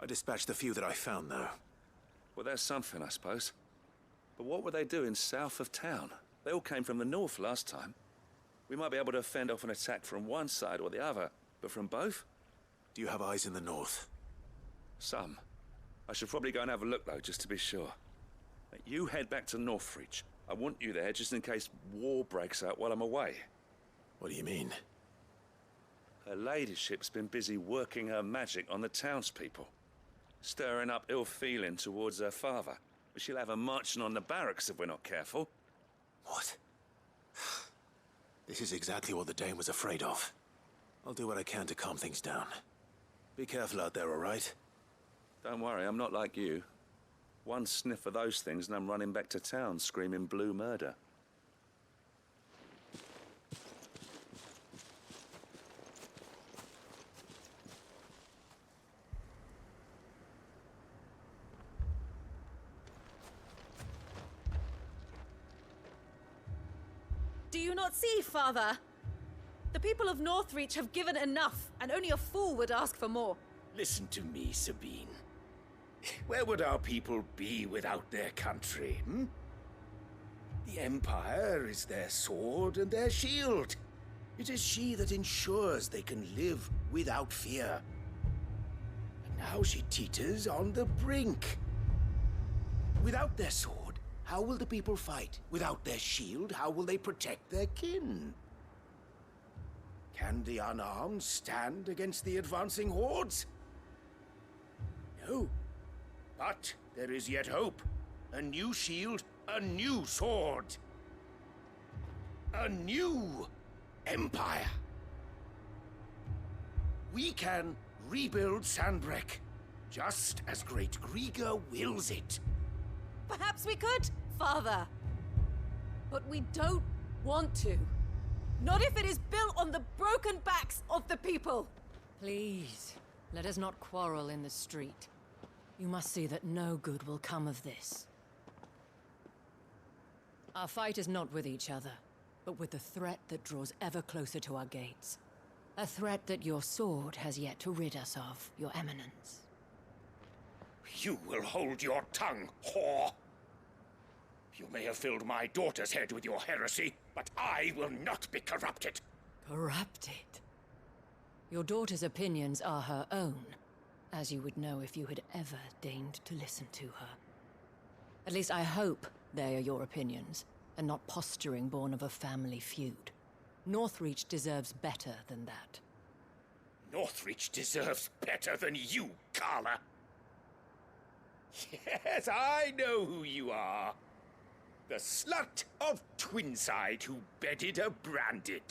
I dispatched the few that I found, though. Well, that's something, I suppose. But what were they doing south of town? They all came from the north last time. We might be able to fend off an attack from one side or the other, but from both? Do you have eyes in the north? Some. I should probably go and have a look, though, just to be sure. You head back to Northreach. I want you there just in case war breaks out while I'm away. What do you mean? Her ladyship's been busy working her magic on the townspeople. Stirring up ill feeling towards her father. But she'll have her marching on the barracks if we're not careful. What? This is exactly what the Dame was afraid of. I'll do what I can to calm things down. Be careful out there, all right? Don't worry, I'm not like you. One sniff of those things and I'm running back to town screaming blue murder. Do you not see, Father? The people of Northreach have given enough, and only a fool would ask for more. Listen to me, Sabine. Where would our people be without their country, hmm? The Empire is their sword and their shield. It is she that ensures they can live without fear. And now she teeters on the brink. Without their sword, How will the people fight? Without their shield, how will they protect their kin? Can the unarmed stand against the advancing hordes? No. But there is yet hope. A new shield, a new sword. A new empire. We can rebuild Sanbreque, just as Great Griga wills it. Perhaps we could, Father. But we don't want to. Not if it is built on the broken backs of the people. Please, let us not quarrel in the street. You must see that no good will come of this. Our fight is not with each other, but with the threat that draws ever closer to our gates. A threat that your sword has yet to rid us of, Your Eminence. You will hold your tongue, whore! You may have filled my daughter's head with your heresy, but I will not be corrupted. Corrupted? Your daughter's opinions are her own, as you would know if you had ever deigned to listen to her. At least I hope they are your opinions, and not posturing born of a family feud. Northreach deserves better than that. Northreach deserves better than you, Carla. Yes, I know who you are. The slut of Twinside who bedded a Branded.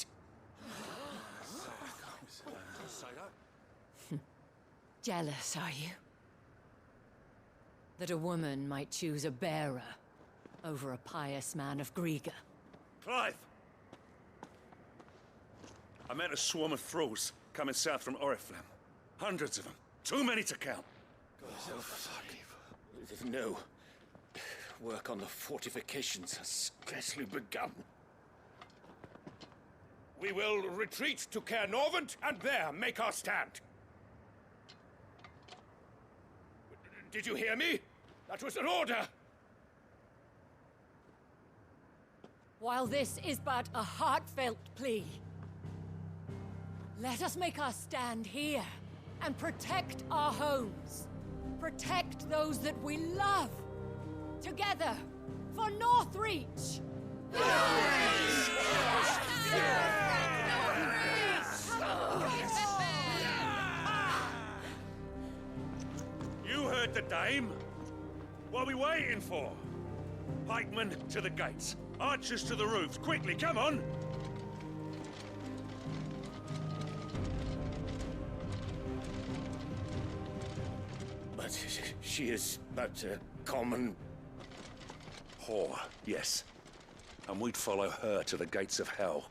Jealous, are you? That a woman might choose a bearer over a pious man of Griga. Clive! I met a swarm of thralls coming south from Oriflamme. Hundreds of them. Too many to count. Oh, fuck. No. Work on the fortifications has scarcely begun. We will retreat to Caer Norvent and there make our stand. Did you hear me? That was an order! While this is but a heartfelt plea, let us make our stand here and protect our homes. Protect those that we love. Together, for Northreach! You heard the dame. What are we waiting for? Pikemen to the gates. Archers to the roofs. Quickly, come on! But she is but a common... whore, yes. And we'd follow her to the gates of hell.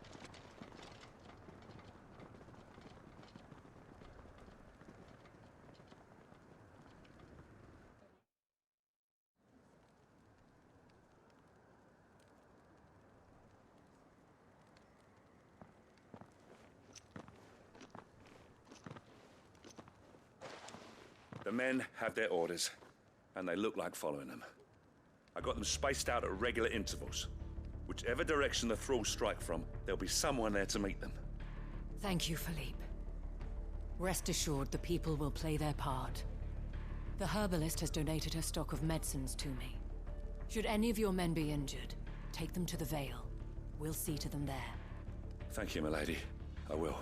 The men have their orders, and they look like following them. I got them spaced out at regular intervals. Whichever direction the thralls strike from, there'll be someone there to meet them. Thank you, Philippe. Rest assured the people will play their part. The herbalist has donated her stock of medicines to me. Should any of your men be injured, take them to the Vale. We'll see to them there. Thank you, milady. I will.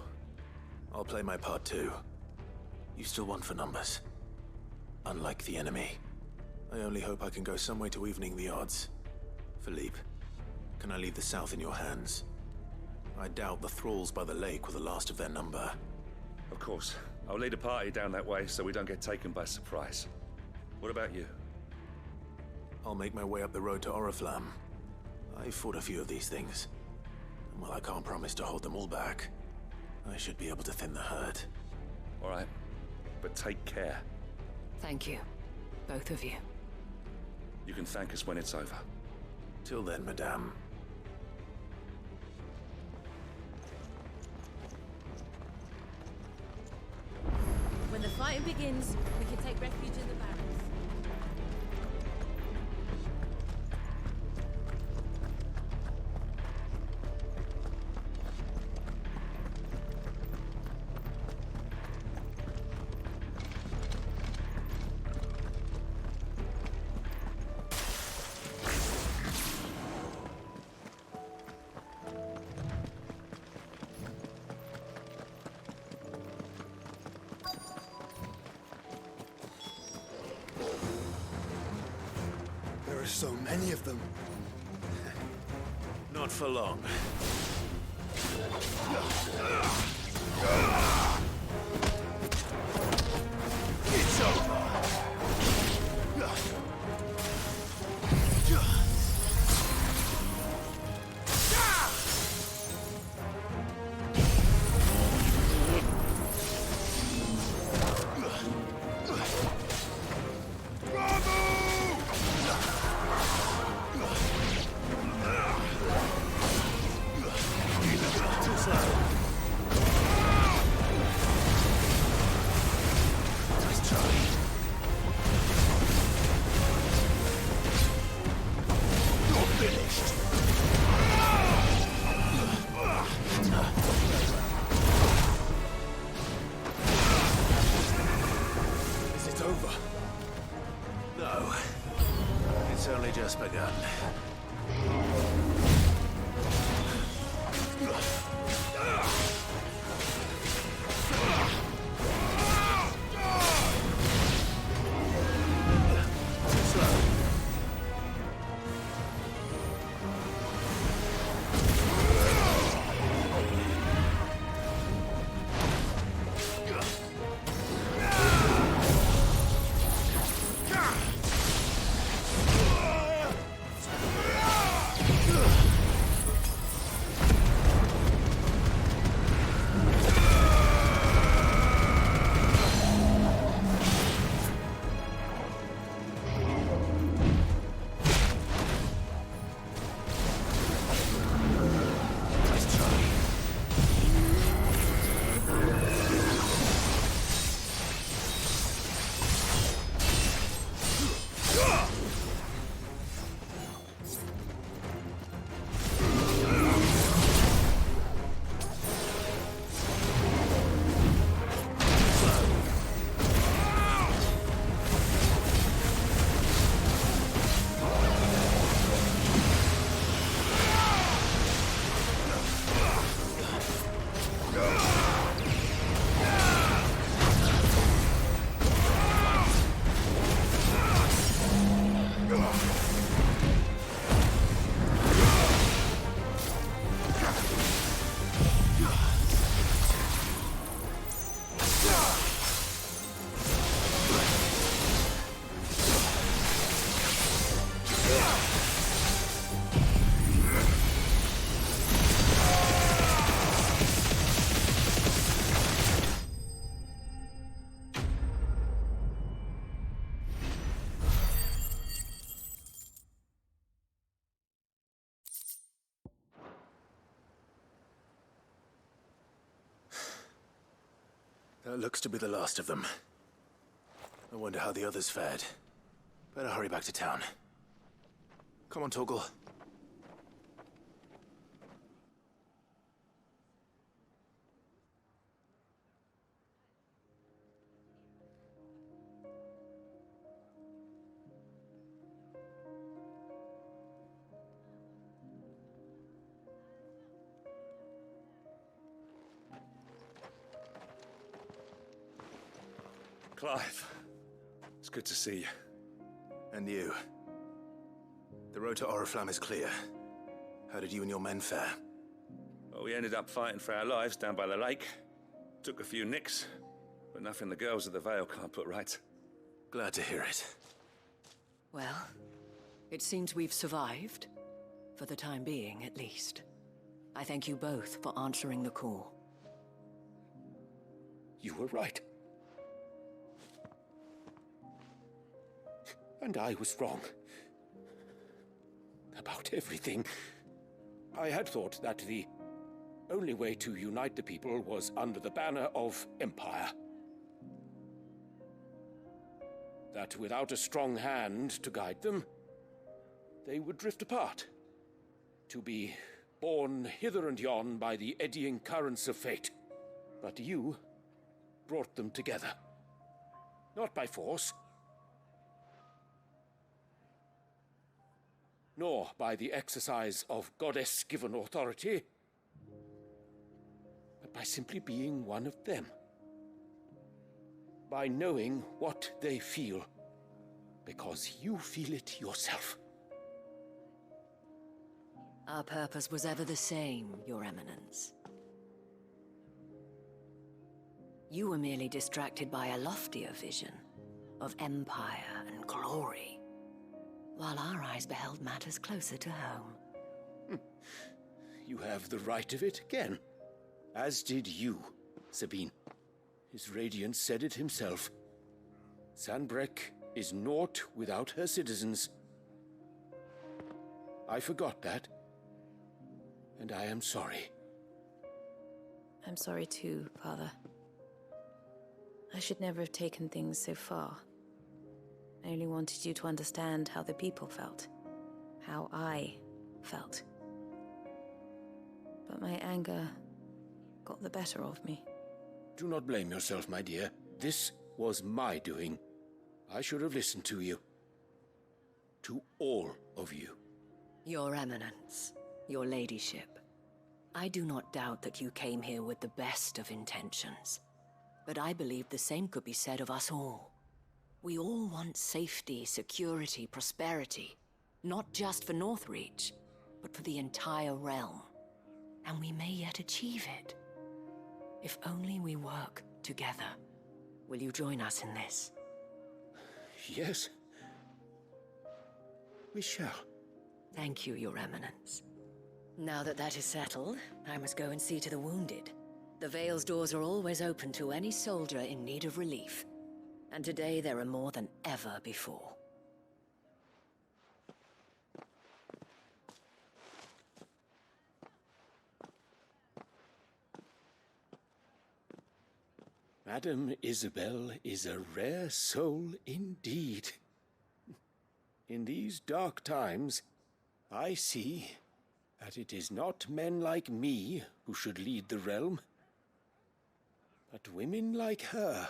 I'll play my part too. You still want for numbers. Unlike the enemy. I only hope I can go some way to evening the odds. Philippe, can I leave the south in your hands? I doubt the thralls by the lake were the last of their number. Of course. I'll lead a party down that way so we don't get taken by surprise. What about you? I'll make my way up the road to Oriflamme. I fought a few of these things. And while I can't promise to hold them all back, I should be able to thin the herd. All right. But take care. Thank you. Both of you. You can thank us when it's over. Till then, madame. When the fighting begins, we can take refuge in the barracks. So many of them. Not for long. It's over. Begun. That looks to be the last of them. I wonder how the others fared. Better hurry back to town. Come on, Torgal. Clive, it's good to see you. And you. The road to Oriflamme is clear. How did you and your men fare? Well, we ended up fighting for our lives down by the lake. Took a few nicks, but nothing the girls of the Vale can't put right. Glad to hear it. Well, it seems we've survived. For the time being, at least. I thank you both for answering the call. You were right. And I was wrong. About everything. I had thought that the only way to unite the people was under the banner of Empire. That without a strong hand to guide them, they would drift apart. To be borne hither and yon by the eddying currents of fate. But you brought them together. Not by force, nor by the exercise of goddess-given authority, but by simply being one of them. By knowing what they feel, because you feel it yourself. Our purpose was ever the same, Your Eminence. You were merely distracted by a loftier vision of empire and glory, while our eyes beheld matters closer to home. You have the right of it again. As did you, Sabine. His Radiance said it himself. Sanbreque is naught without her citizens. I forgot that. And I am sorry. I'm sorry too, Father. I should never have taken things so far. I only wanted you to understand how the people felt. How I felt. But my anger got the better of me. Do not blame yourself, my dear. This was my doing. I should have listened to you. To all of you. Your Eminence, your Ladyship, I do not doubt that you came here with the best of intentions. But I believe the same could be said of us all. We all want safety, security, prosperity. Not just for Northreach, but for the entire realm. And we may yet achieve it. If only we work together. Will you join us in this? Yes. We shall. Thank you, Your Eminence. Now that that is settled, I must go and see to the wounded. The Vale's doors are always open to any soldier in need of relief. And today there are more than ever before. Madame Isabel is a rare soul indeed. In these dark times, I see that it is not men like me who should lead the realm, but women like her.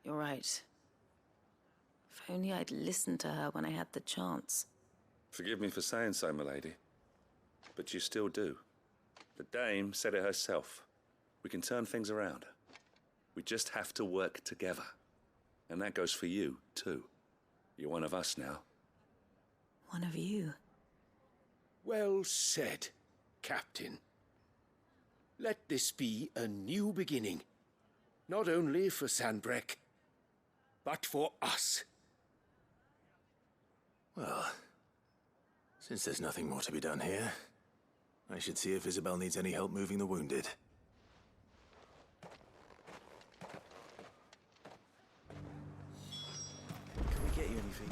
You're right. If only I'd listened to her when I had the chance. Forgive me for saying so, milady, but you still do. The Dame said it herself. We can turn things around. We just have to work together. And that goes for you, too. You're one of us now. One of you. Well said, Captain. Let this be a new beginning. Not only for Sanbreque, but for us. Well, since there's nothing more to be done here, I should see if Isabel needs any help moving the wounded. Can we get you anything?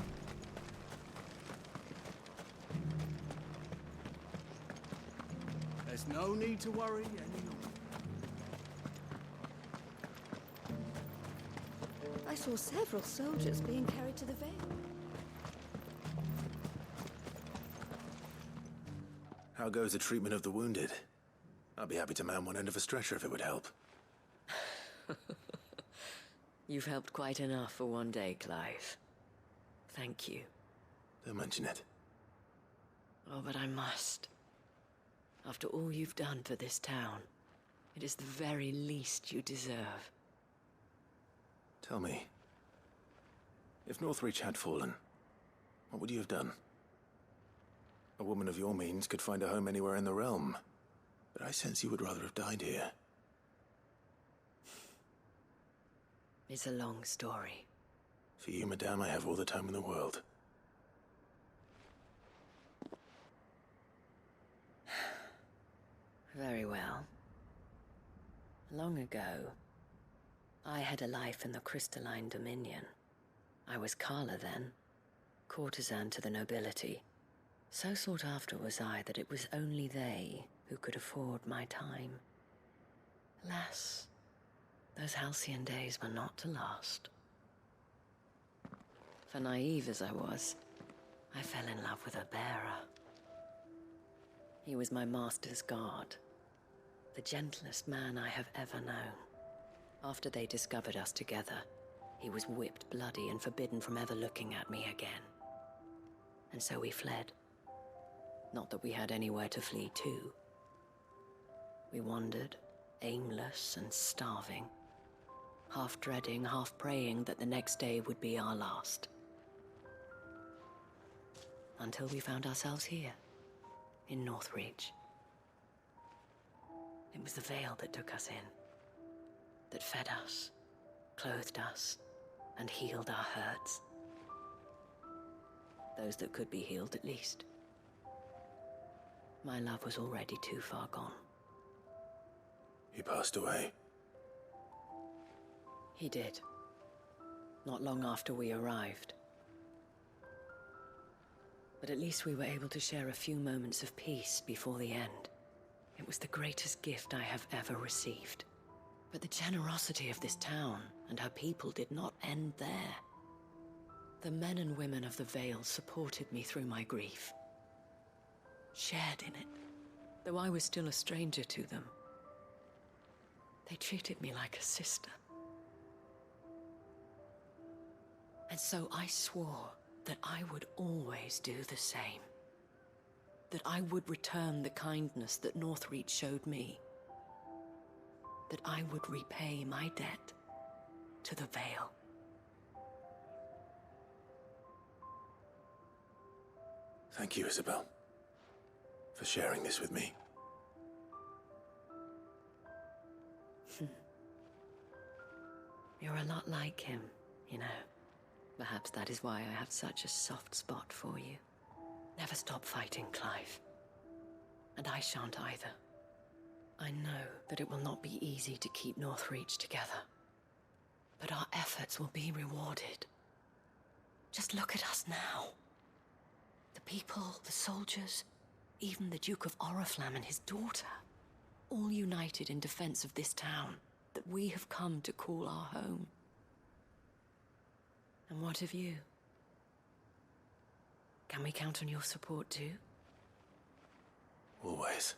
There's no need to worry any longer. I saw several soldiers being carried to the Vale. How goes the treatment of the wounded? I'd be happy to man one end of a stretcher if it would help. You've helped quite enough for one day, Clive. Thank you. Don't mention it. Oh, but I must. After all you've done for this town, it is the very least you deserve. Tell me, if Northreach had fallen, what would you have done? A woman of your means could find a home anywhere in the realm, but I sense you would rather have died here. It's a long story. For you, madame, I have all the time in the world. Very well. Long ago, I had a life in the Crystalline Dominion. I was Carla then, courtesan to the nobility. So sought after was I that it was only they who could afford my time. Alas, those halcyon days were not to last. For naive as I was, I fell in love with a bearer. He was my master's guard, the gentlest man I have ever known. After they discovered us together, he was whipped bloody and forbidden from ever looking at me again. And so we fled. Not that we had anywhere to flee to. We wandered, aimless and starving, half dreading, half praying that the next day would be our last. Until we found ourselves here, in Northreach. It was the Veil that took us in, that fed us, clothed us, and healed our hurts. Those that could be healed, at least. My love was already too far gone. He passed away. He did. Not long after we arrived. But at least we were able to share a few moments of peace before the end. It was the greatest gift I have ever received. But the generosity of this town and her people did not end there. The men and women of the Vale supported me through my grief, shared in it, though I was still a stranger to them. They treated me like a sister. And so I swore that I would always do the same. That I would return the kindness that Northreach showed me. That I would repay my debt to the Vale. Thank you, Isabel, for sharing this with me. You're a lot like him, you know. Perhaps that is why I have such a soft spot for you. Never stop fighting, Clive. And I shan't either. I know that it will not be easy to keep Northreach together. But our efforts will be rewarded. Just look at us now. The people, the soldiers, even the Duke of Oriflamme and his daughter, all united in defense of this town that we have come to call our home. And what of you? Can we count on your support too? Always.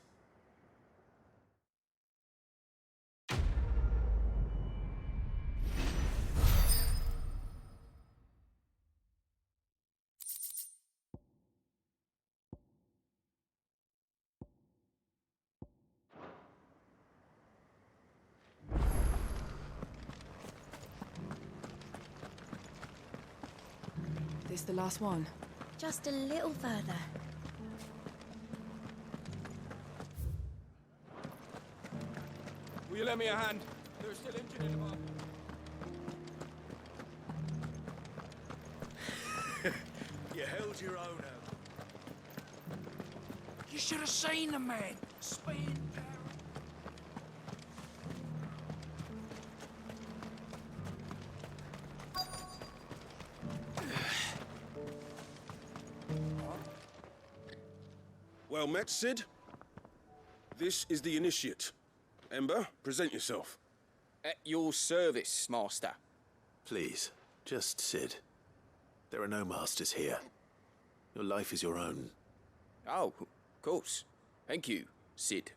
This the last one? Just a little further. Will you lend me a hand? There's still injured in the bar. You held your own out. You should have seen the man. Speed. Well met, Cid. This is the Initiate. Ember, present yourself. At your service, Master. Please, just Cid. There are no masters here. Your life is your own. Oh, of course. Thank you, Cid.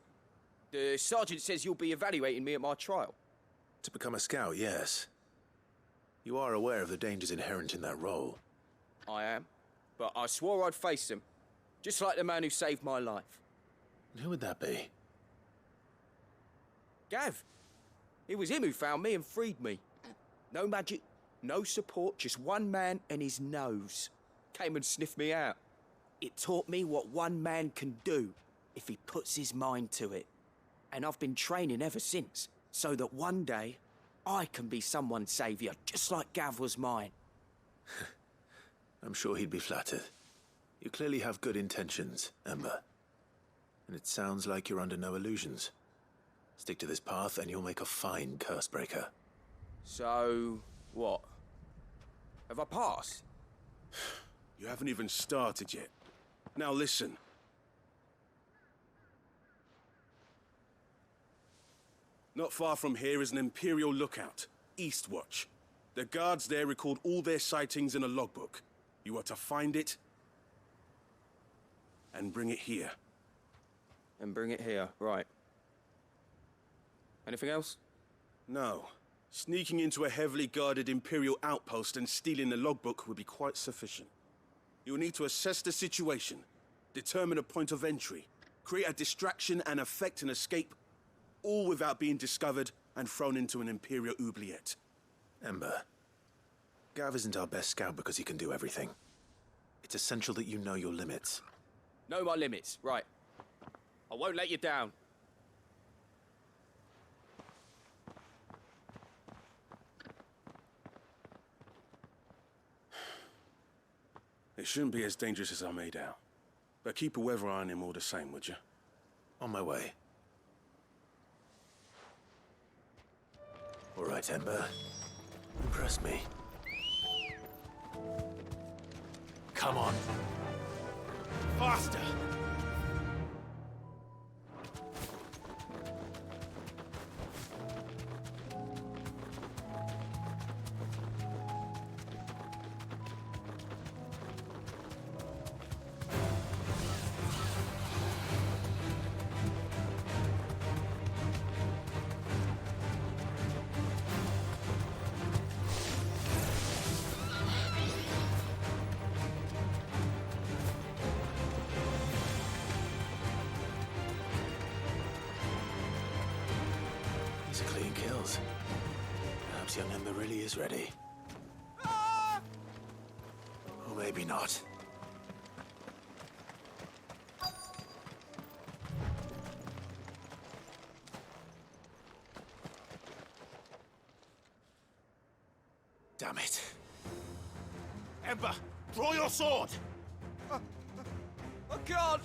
The Sergeant says you'll be evaluating me at my trial. To become a scout, yes. You are aware of the dangers inherent in that role. I am. But I swore I'd face them. Just like the man who saved my life. Who would that be? Gav. It was him who found me and freed me. No magic, no support, just one man and his nose. Came and sniffed me out. It taught me what one man can do if he puts his mind to it. And I've been training ever since, so that one day I can be someone's saviour, just like Gav was mine. I'm sure he'd be flattered. You clearly have good intentions, Ember. And it sounds like you're under no illusions. Stick to this path and you'll make a fine Cursebreaker. So, what? Have I passed? You haven't even started yet. Now listen. Not far from here is an Imperial lookout, Eastwatch. The guards there record all their sightings in a logbook. You are to find it and bring it here. And bring it here, right. Anything else? No. Sneaking into a heavily guarded Imperial outpost and stealing the logbook would be quite sufficient. You'll need to assess the situation, determine a point of entry, create a distraction and effect an escape, all without being discovered and thrown into an Imperial oubliette. Ember, Gav isn't our best scout because he can do everything. It's essential that you know your limits. Know my limits, right. I won't let you down. It shouldn't be as dangerous as I made out. But keep a weather eye on him all the same, would you? On my way. All right, Ember. Impress me. Come on. Faster! These are clean kills. Perhaps young Ember really is ready. Or maybe not. Damn it. Ember, draw your sword! I can't!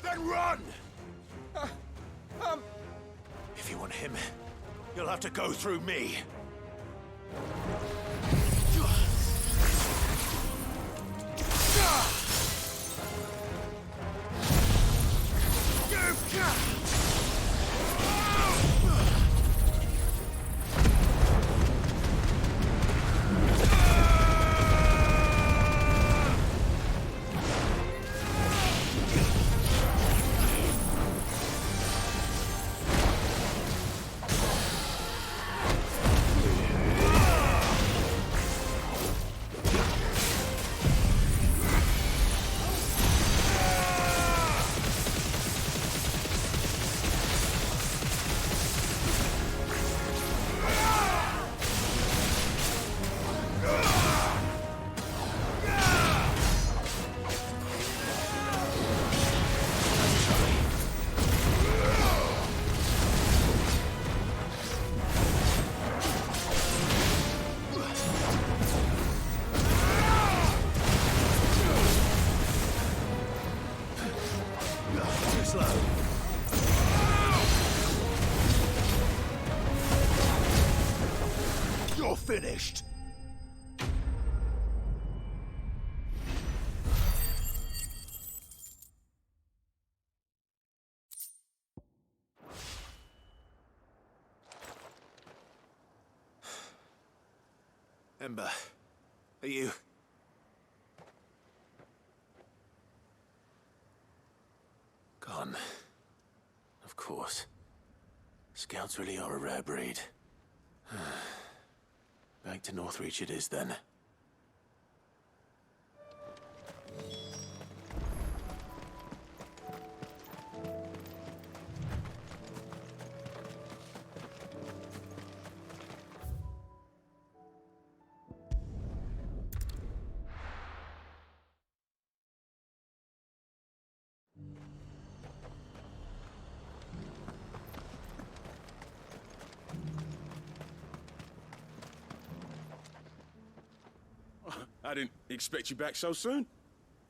Then run! If you want him, you'll have to go through me. You're finished. Ember, are you... gone? Of course. Scouts really are a rare breed. Back to Northreach it is, then. I didn't expect you back so soon.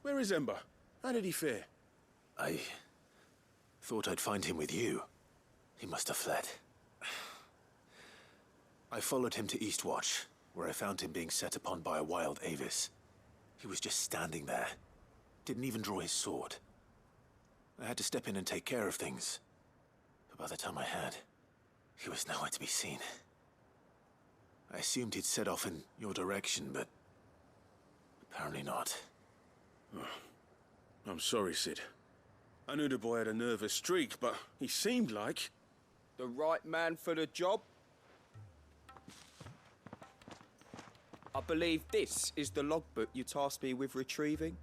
Where is Ember? How did he fare? I thought I'd find him with you. He must have fled. I followed him to Eastwatch, where I found him being set upon by a wild Avis. He was just standing there. Didn't even draw his sword. I had to step in and take care of things. But by the time I had, he was nowhere to be seen. I assumed he'd set off in your direction, but apparently not. I'm sorry, Sid. I knew the boy had a nervous streak, but he seemed like... The right man for the job? I believe this is the logbook you tasked me with retrieving.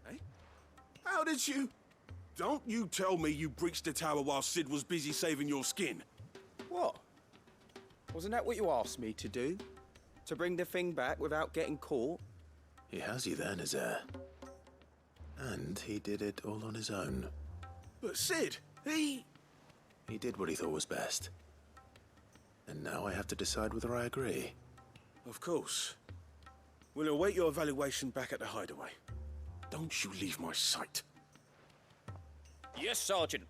Eh? How did you... Don't you tell me you breached the tower while Sid was busy saving your skin. What? Wasn't that what you asked me to do? To bring the thing back without getting caught? He has you then, as heir. And he did it all on his own. But Sid, he did what he thought was best. And now I have to decide whether I agree. Of course. We'll await your evaluation back at the hideaway. Don't you leave my sight. Yes, Sergeant.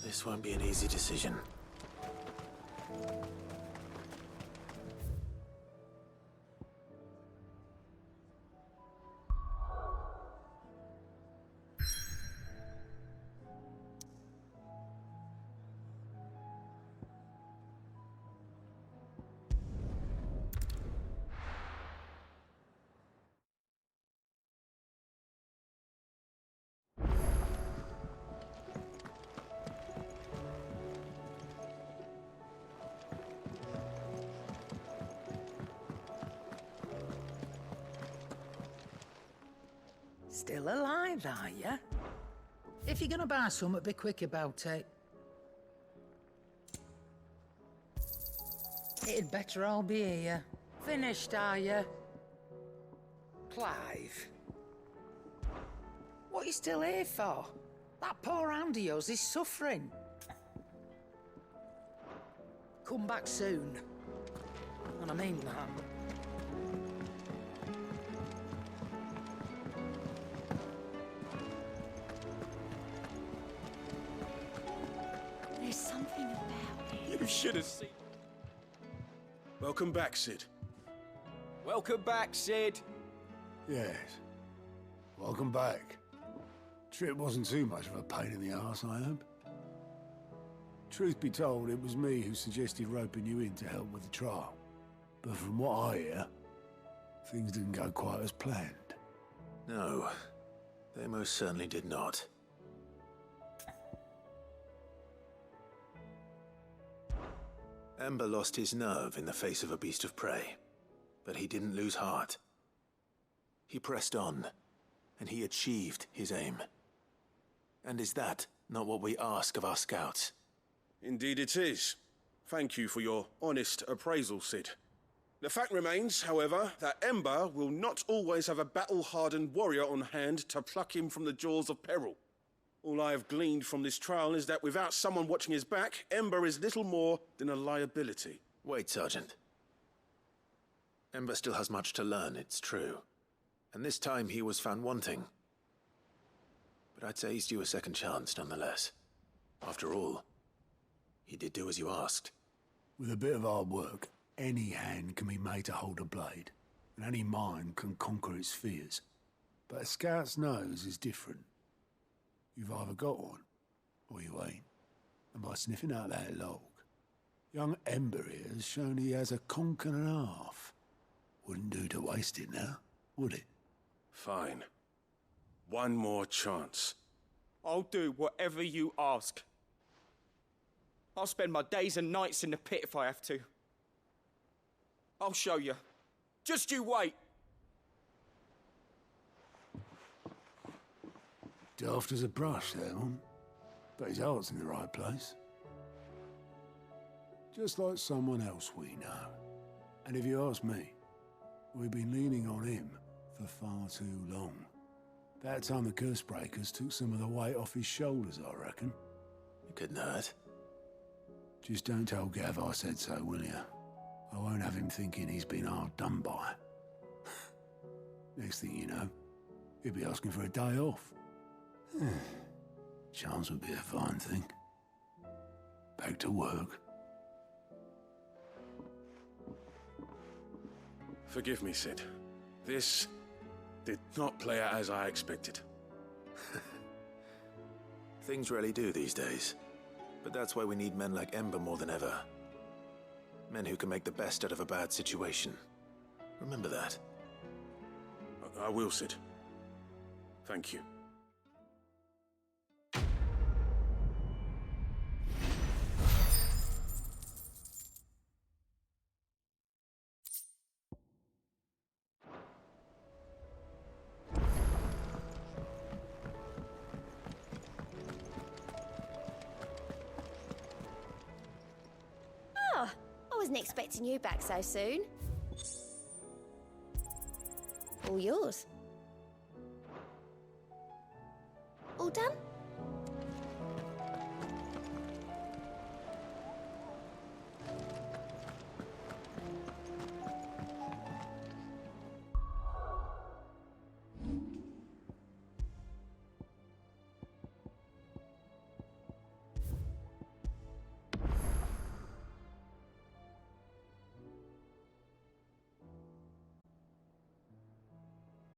This won't be an easy decision. Still alive, are ya? If you're gonna buy something, be quick about it. It'd better all be here. Finished, are ya? Clive? What are you still here for? That poor hand of yours is suffering. Come back soon. And I mean that. There's something about it. You should have seen. Welcome back, Sid. Welcome back, Sid. Yes. Welcome back. Trip wasn't too much of a pain in the arse, I hope. Truth be told, it was me who suggested roping you in to help with the trial. But from what I hear, things didn't go quite as planned. No, they most certainly did not. Ember lost his nerve in the face of a beast of prey, but he didn't lose heart. He pressed on, and he achieved his aim. And is that not what we ask of our scouts? Indeed it is. Thank you for your honest appraisal, Sid. The fact remains, however, that Ember will not always have a battle-hardened warrior on hand to pluck him from the jaws of peril. All I have gleaned from this trial is that without someone watching his back, Ember is little more than a liability. Wait, Sergeant. Ember still has much to learn, it's true. And this time he was found wanting. But I'd say he's due a second chance, nonetheless. After all, he did do as you asked. With a bit of hard work, any hand can be made to hold a blade, and any mind can conquer its fears. But a scout's nose is different. You've either got one, or you ain't. And by sniffing out that log, young Ember here has shown he has a conch and a half. Wouldn't do to waste it now, would it? Fine. One more chance. I'll do whatever you ask. I'll spend my days and nights in the pit if I have to. I'll show you. Just you wait. Daft as a brush, that one. But his heart's in the right place. Just like someone else we know. And if you ask me, we've been leaning on him for far too long. About time the Cursebreakers took some of the weight off his shoulders, I reckon. It couldn't hurt. Just don't tell Gav I said so, will you? I won't have him thinking he's been hard done by. Next thing you know, he'll be asking for a day off. Chance would be a fine thing. Back to work. Forgive me, Sid. This did not play out as I expected. Things really do these days. But that's why we need men like Ember more than ever. Men who can make the best out of a bad situation. Remember that. I will, Sid. Thank you. wasn't expecting you back so soon. All yours. All done?